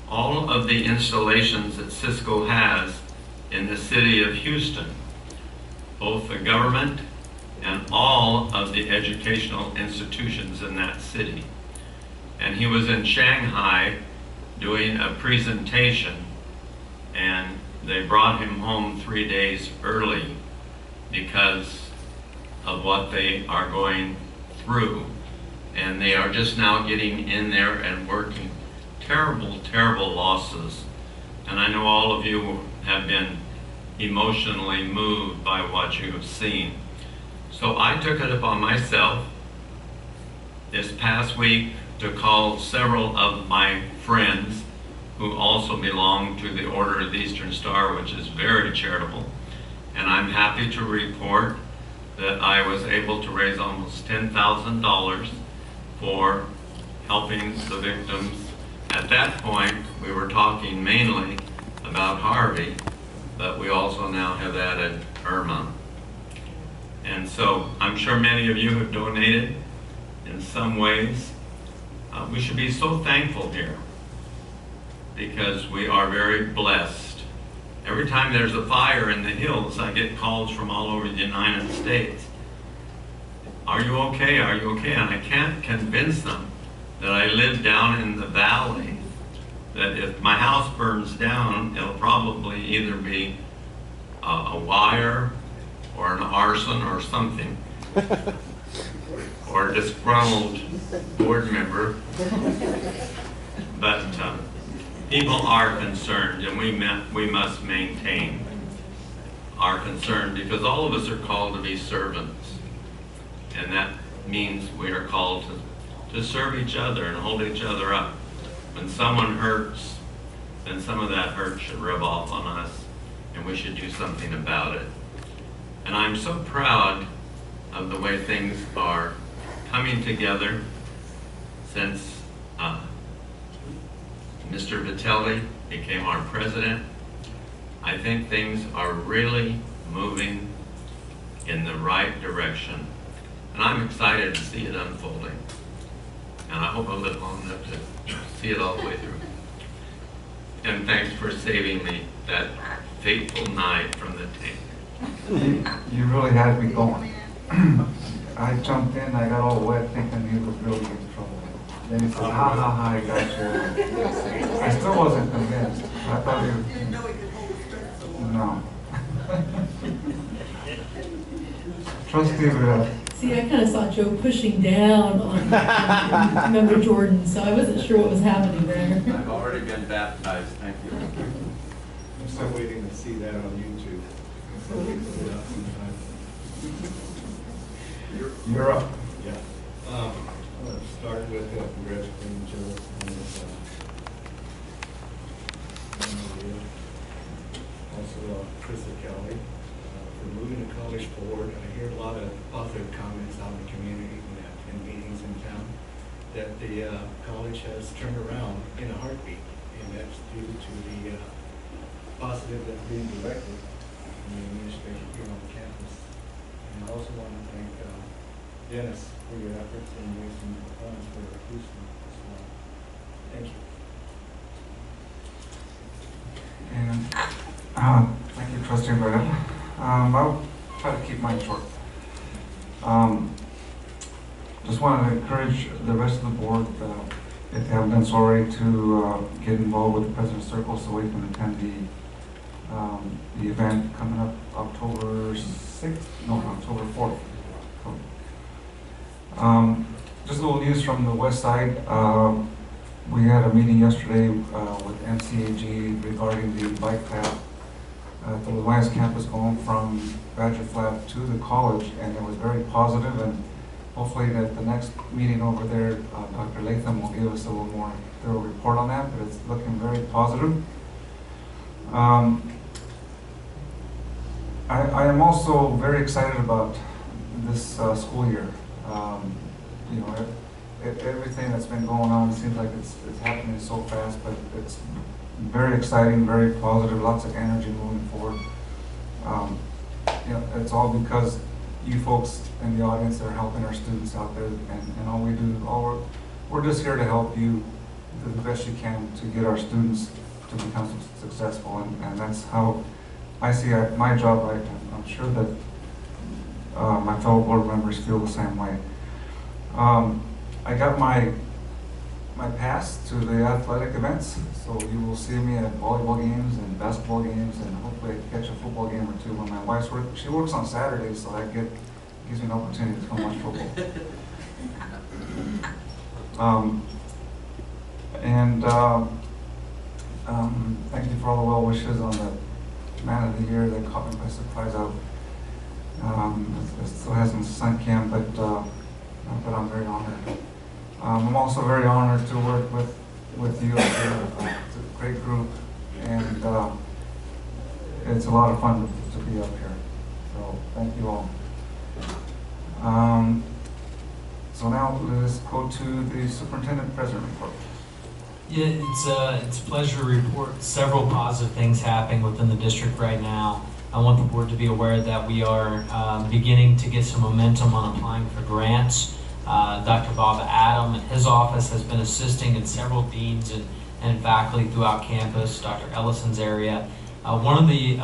S13: all of the installations that Cisco has in the city of Houston, both the government and all of the educational institutions in that city. And he was in Shanghai doing a presentation, and they brought him home 3 days early because of what they are going through. And they are just now getting in there and working terrible, terrible losses. And I know all of you have been emotionally moved by what you have seen. So I took it upon myself this past week to call several of my friends who also belong to the Order of the Eastern Star, which is very charitable. And I'm happy to report that I was able to raise almost $10,000 for helping the victims. At that point, we were talking mainly about Harvey, but we also now have added Irma. And so I'm sure many of you have donated in some ways. We should be so thankful here because we are very blessed. Every time there's a fire in the hills, I get calls from all over the United States. Are you okay? Are you okay? And I can't convince them that I live down in the valley, that if my house burns down, it'll probably either be a wire or an arson or something, or a disgruntled board member. But people are concerned, and we must maintain our concern because all of us are called to be servants. And that means we are called to serve each other and hold each other up. When someone hurts, then some of that hurt should rub off on us, and we should do something about it. And I'm so proud of the way things are coming together since Mr. Vitelli became our president. I think things are really moving in the right direction. And I'm excited to see it unfolding. And I hope I live long enough to see it all the way through. And thanks for saving me that fateful night from the tank.
S4: You really had me going. I jumped in, I got all wet thinking he was really in trouble. Then he said, ha ha ha, I got you. I still wasn't convinced. I thought he was...
S5: Didn't know he could hold stress so long.
S4: No. Trustee,
S6: See, I kind of saw Joe pushing down on Member Jordan, so I wasn't sure what was happening there.
S17: I've already been baptized, thank you.
S18: I'm still waiting to see that on YouTube.
S4: You're up.
S18: Yeah. I'm going to start with congratulating Joe on his also Krista Kelly for moving the college forward. I hear a lot of positive comments out in the community and meetings in town that the college has turned around in a heartbeat, and that's due to the positive that's being directed from the administration here on campus. And I also want to thank Dennis for your efforts in raising funds for Houston as well. Thank you.
S4: And thank you, Trustee Brennan. I'll try to keep mine short. just want to encourage the rest of the board, if they haven't done so already, to get involved with the President's Circle so we can attend the event coming up October 6th, no, October 4th. Just a little news from the west side. We had a meeting yesterday with MCAG regarding the bike path at the Alliance campus going from Badger Flat to the college, and it was very positive, and hopefully at the next meeting over there, Dr. Latham will give us a little more thorough report on that, but it's looking very positive. I am also very excited about this school year. You know, everything that's been going on, it seems like it's happening so fast, but it's very exciting, very positive, lots of energy moving forward. You know, it's all because you folks in the audience are helping our students out there, and all we do, we're just here to help you do the best you can to get our students to become successful, and that's how I see my job. I'm sure that my fellow board members feel the same way. I got my pass to the athletic events, so you will see me at volleyball games and basketball games, and hopefully I can catch a football game or two. When my wife's she works on Saturdays, so that gives me an opportunity to come watch football. Thank you for all the well wishes on the Man of the Year that caught me by surprise out. It still hasn't sunk in, but I'm very honored. I'm also very honored to work with you. It's a great group, and it's a lot of fun to be up here. So thank you all. So now let's go to the superintendent president report.
S1: Yeah, it's a pleasure to report several positive things happening within the district right now. I want the board to be aware that we are beginning to get some momentum on applying for grants. Dr. Bob Adam and his office has been assisting in several deans and faculty throughout campus, Dr. Ellison's area. One of the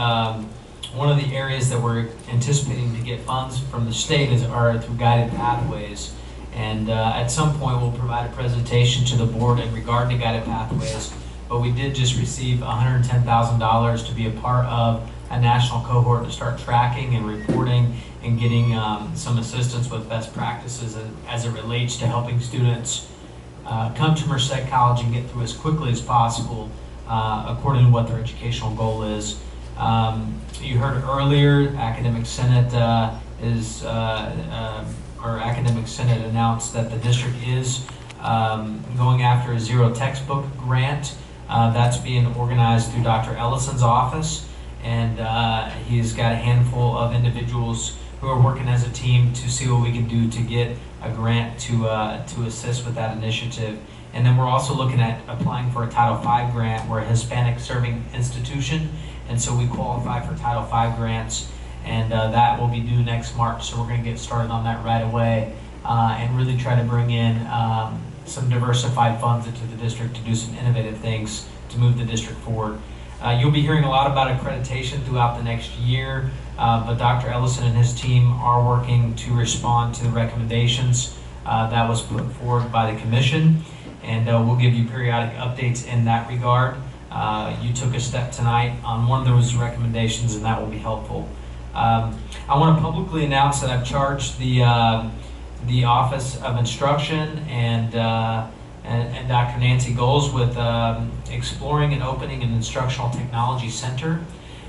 S1: areas that we're anticipating to get funds from the state are through guided pathways. And at some point, we'll provide a presentation to the board in regard to guided pathways. But we did just receive $110,000 to be a part of a national cohort to start tracking and reporting and getting some assistance with best practices as it relates to helping students come to Merced College and get through as quickly as possible according to what their educational goal is. You heard earlier, Academic Senate our Academic Senate announced that the district is going after a zero textbook grant. That's being organized through Dr. Ellison's office, and he's got a handful of individuals who are working as a team to see what we can do to get a grant to assist with that initiative. And then we're also looking at applying for a Title V grant. We're a Hispanic serving institution, and so we qualify for Title V grants. And that will be due next March, so we're going to get started on that right away and really try to bring in some diversified funds into the district to do some innovative things to move the district forward. You'll be hearing a lot about accreditation throughout the next year, but Dr. Ellison and his team are working to respond to the recommendations that was put forward by the commission, and we'll give you periodic updates in that regard. You took a step tonight on one of those recommendations, and that will be helpful. I want to publicly announce that I've charged the Office of Instruction and Dr. Nancy Goals with exploring and opening an Instructional Technology Center.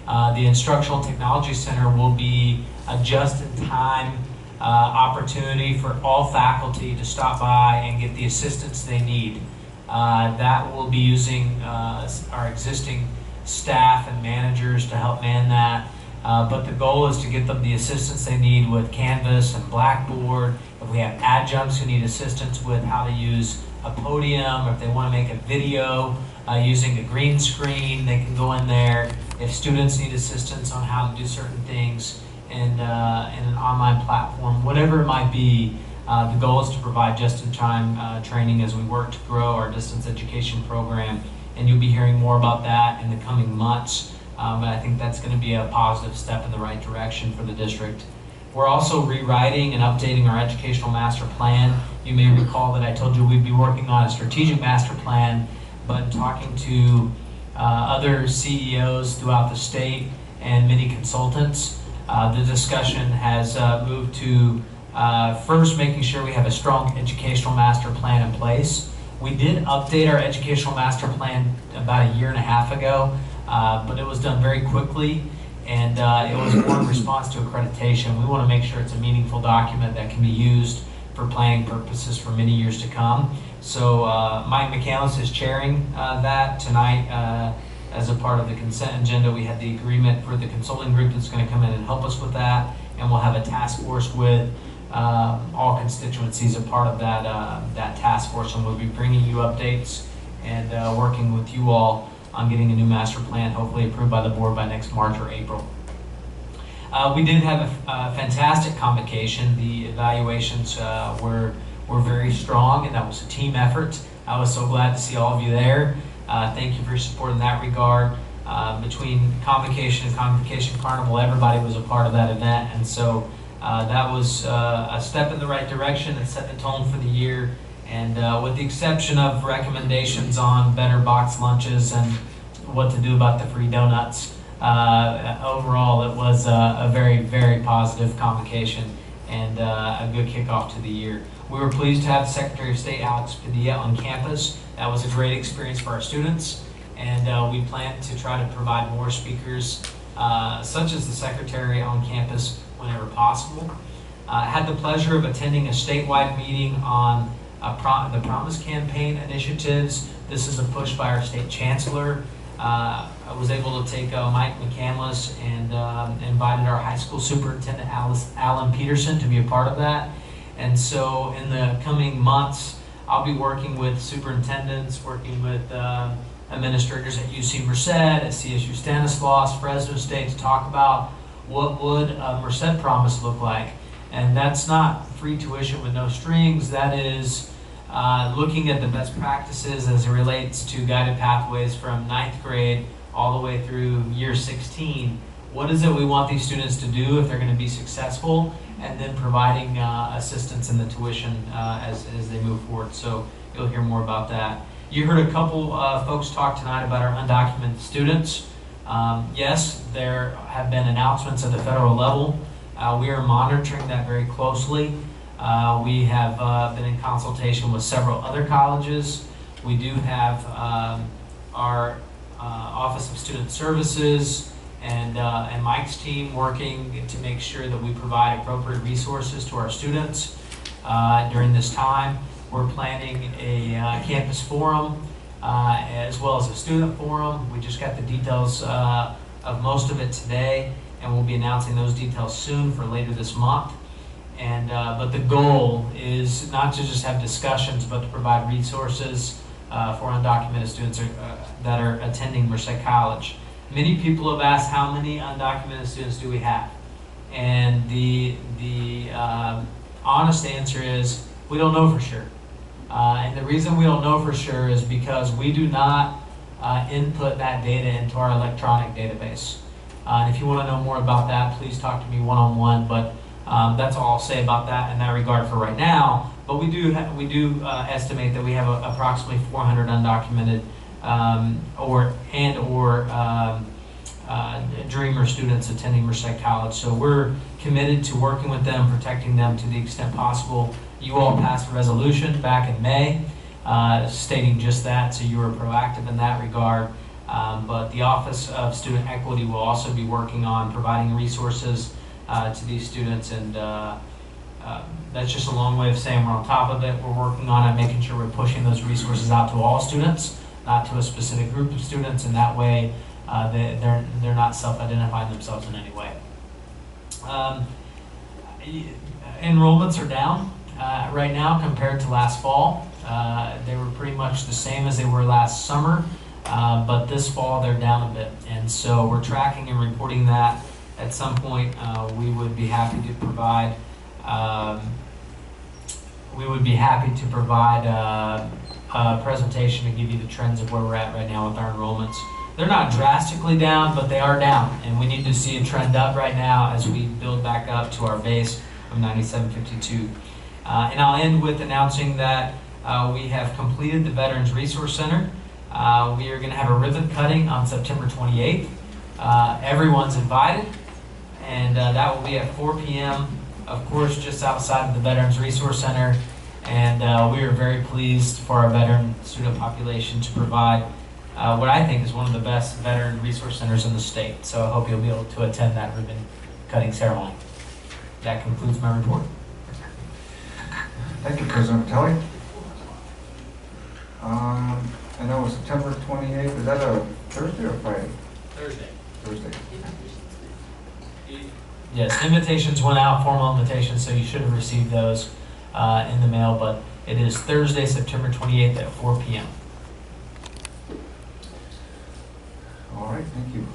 S1: The Instructional Technology Center will be a just-in-time opportunity for all faculty to stop by and get the assistance they need. That will be using our existing staff and managers to help man that. But the goal is to get them the assistance they need with Canvas and Blackboard. If we have adjuncts who need assistance with how to use a podium, or if they want to make a video using a green screen, they can go in there. If students need assistance on how to do certain things in an online platform, whatever it might be, the goal is to provide just-in-time training as we work to grow our distance education program. And you'll be hearing more about that in the coming months. But I think that's going to be a positive step in the right direction for the district. We're also rewriting and updating our educational master plan. You may recall that I told you we'd be working on a strategic master plan, but talking to other CEOs throughout the state and many consultants, the discussion has moved to first making sure we have a strong educational master plan in place. We did update our educational master plan about a year and a half ago, but it was done very quickly, and it was more in response to accreditation. We want to make sure it's a meaningful document that can be used for planning purposes for many years to come. So Mike McCandless is chairing that tonight as a part of the consent agenda. We had the agreement for the consulting group that's going to come in and help us with that, and we'll have a task force with all constituencies a part of that, that task force, and we'll be bringing you updates and working with you all on getting a new master plan, hopefully approved by the board by next March or April. We did have a fantastic convocation. The evaluations were very strong, and that was a team effort. I was so glad to see all of you there. Thank you for your support in that regard. Between convocation and convocation carnival, everybody was a part of that event, and so that was a step in the right direction and set the tone for the year. And with the exception of recommendations on better box lunches and what to do about the free donuts, overall it was a very, very positive convocation and a good kickoff to the year. We were pleased to have Secretary of State Alex Padilla on campus. That was a great experience for our students, and we plan to try to provide more speakers such as the Secretary on campus whenever possible. I had the pleasure of attending a statewide meeting on the Promise Campaign initiatives. This is a push by our state chancellor. I was able to take Mike McCandless and invited our high school superintendent, Alan Peterson, to be a part of that. And so in the coming months, I'll be working with superintendents, working with administrators at UC Merced, at CSU Stanislaus, Fresno State, to talk about what would a Merced Promise look like. And that's not free tuition with no strings. That is looking at the best practices as it relates to guided pathways from 9th grade all the way through year 16. What is it we want these students to do if they're going to be successful, and then providing assistance in the tuition as they move forward. So you'll hear more about that. You heard a couple folks talk tonight about our undocumented students. Yes, there have been announcements at the federal level. We are monitoring that very closely. We have been in consultation with several other colleges. We do have our Office of Student Services and Mike's team working to make sure that we provide appropriate resources to our students during this time. We're planning a campus forum as well as a student forum. We just got the details of most of it today, and we'll be announcing those details soon for later this month. And but the goal is not to just have discussions, but to provide resources for undocumented students that are attending Merced College. Many people have asked how many undocumented students do we have, and the honest answer is we don't know for sure. And the reason we don't know for sure is because we do not input that data into our electronic database. And if you want to know more about that, please talk to me one-on-one. But that's all I'll say about that in that regard for right now. But we do estimate that we have approximately 400 undocumented Dreamer students attending Merced College. So we're committed to working with them, protecting them to the extent possible. You all passed a resolution back in May stating just that, so you were proactive in that regard. But the Office of Student Equity will also be working on providing resources to these students, and that's just a long way of saying we're on top of it. We're working on it, making sure we're pushing those resources out to all students, not to a specific group of students, and that way they're not self-identifying themselves in any way. Enrollments are down right now compared to last fall. They were pretty much the same as they were last summer, but this fall they're down a bit, and so we're tracking and reporting that. At some point, we would be happy to provide. A presentation to give you the trends of where we're at right now with our enrollments. they're not drastically down, but they are down, and we need to see a trend up right now as we build back up to our base of 9752. And I'll end with announcing that we have completed the Veterans Resource Center. We are going to have a ribbon cutting on September 28th. Everyone's invited, and that will be at 4 p.m., of course, just outside of the Veterans Resource Center. And we are very pleased for our veteran student population to provide what I think is one of the best veteran resource centers in the state. So I hope you'll be able to attend that ribbon cutting ceremony. That concludes my report.
S4: Thank you, President Vitale. I know it's September 28th. Is that a Thursday or Friday?
S1: Thursday.
S4: Thursday.
S1: Yes, invitations went out, formal invitations, so you should have received those in the mail, but it is Thursday, September 28th at 4 p.m.
S4: All right, thank you.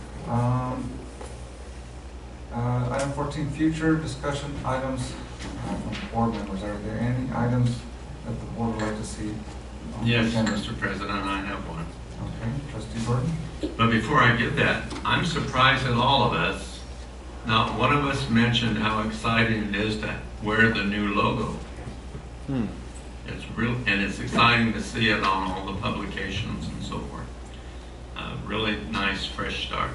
S4: Item 14, future discussion items from board members. Are there any items that the board would like to see?
S13: Yes, Mr. President, I have one.
S4: Okay, Trustee Gordon.
S13: But before I get that, I'm surprised at all of us. Not one of us mentioned how exciting it is to wear the new logo. It's real, and it's exciting to see it on all the publications and so forth. Really nice, fresh start.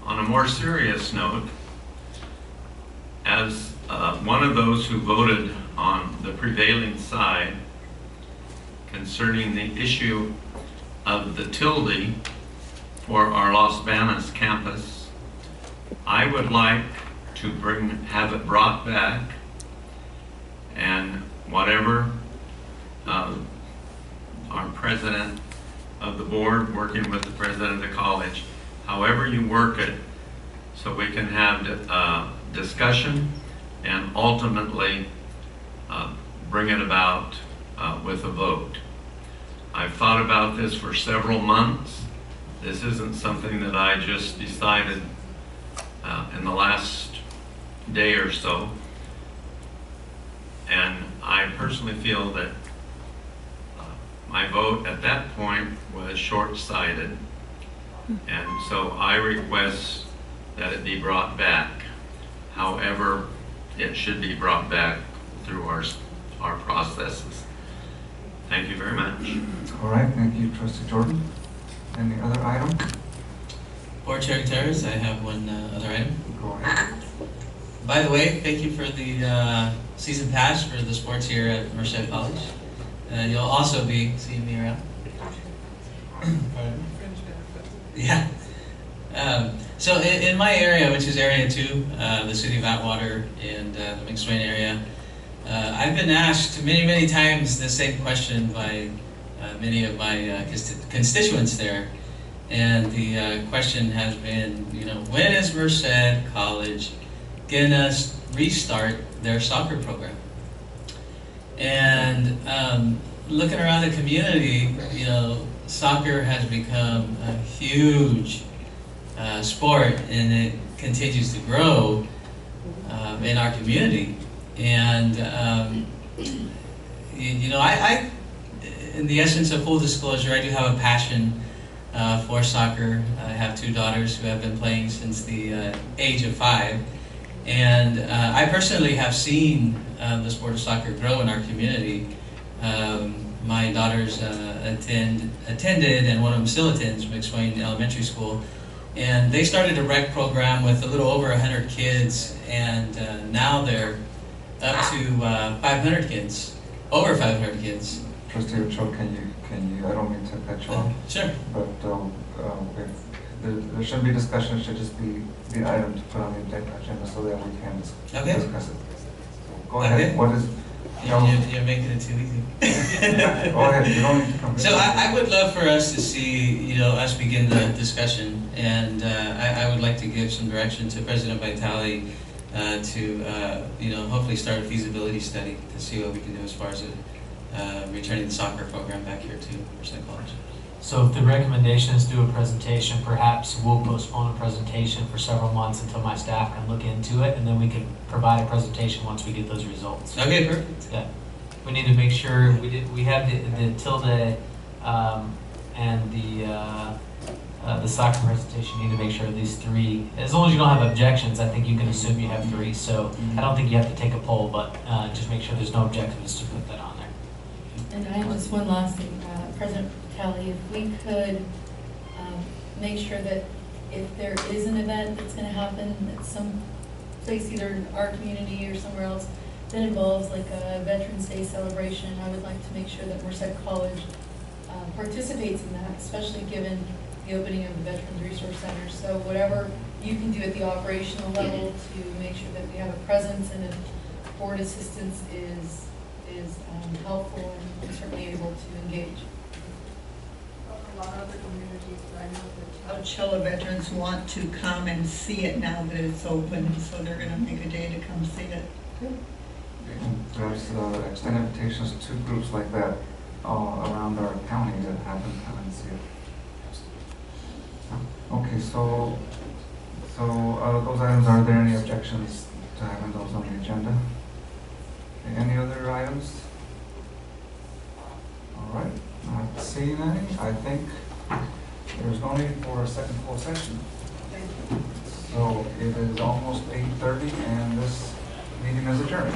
S13: On a more serious note, as one of those who voted on the prevailing side concerning the issue of the tilde for our Los Banas campus, I would like to have it brought back, and whatever our president of the board working with the president of the college, however you work it, so we can have discussion and ultimately bring it about with a vote. I've thought about this for several months. This isn't something that I just decided in the last day or so. And I personally feel that my vote at that point was short-sighted. And so I request that it be brought back. However, it should be brought back through our processes. Thank you very much.
S4: All right, thank you, Trustee Jordan. Any other item?
S11: Board Chair Gutierrez, I have one other item.
S4: Go ahead.
S11: By the way, thank you for the season pass for the sports here at Merced College. You'll also be seeing me around. Yeah. So in my area, which is Area 2, the city of Atwater and the McSwain area, I've been asked many times the same question by many of my constituents there. And the question has been, when is Merced College going to restart their soccer program? And looking around the community, soccer has become a huge sport, and it continues to grow in our community. And I, in the essence of full disclosure, I do have a passion for soccer. I have two daughters who have been playing since the age of 5. And I personally have seen the sport of soccer grow in our community. My daughters attended, and one of them still attends McSwain Elementary School. And they started a rec program with a little over 100 kids, and now they're up to 500 kids, over 500 kids.
S4: Trustee Ochoa, can you, I don't mean to cut you off.
S11: Sure.
S4: But if there shouldn't be discussion, it should just be the item to put on the agenda so that we can discuss it. So go ahead.
S11: Okay.
S4: What is,
S11: You're making it too easy.
S4: Go ahead, you don't need to come.
S11: So I would love for us to see, us begin the discussion, and I would like to give some direction to President Vitale to, hopefully start a feasibility study to see what we can do as far as returning the soccer program back here to Merced College.
S1: So if the recommendation is do a presentation, perhaps we'll postpone a presentation for several months until my staff can look into it, and then we can provide a presentation once we get those results.
S11: Okay, perfect.
S1: Yeah. We need to make sure we have the tilde and the the soccer presentation, you need to make sure at least 3, as long as you don't have objections, I think you can assume you have 3. So I don't think you have to take a poll, but just make sure there's no objectives to put that on there.
S6: And I have just one last thing, President Kelly, if we could make sure that if there is an event that's going to happen at some place, either in our community or somewhere else, that involves like a Veterans Day celebration, I would like to make sure that Merced College participates in that, especially given the opening of the Veterans Resource Center. So whatever you can do at the operational level to make sure that we have a presence and if board assistance is helpful and certainly able to engage.
S5: A lot of other communities, I know that Coachella veterans want to come and see it now that it's open, so they're going to make a day to come see it.
S4: There's extended invitations to groups like that around our county that haven't come and see it. Okay, so those items, are there any objections to having those on the agenda? Okay, any other items? All right, not seeing any. I think there's no need for a second full session. So it is almost 8:30 and this meeting is adjourned.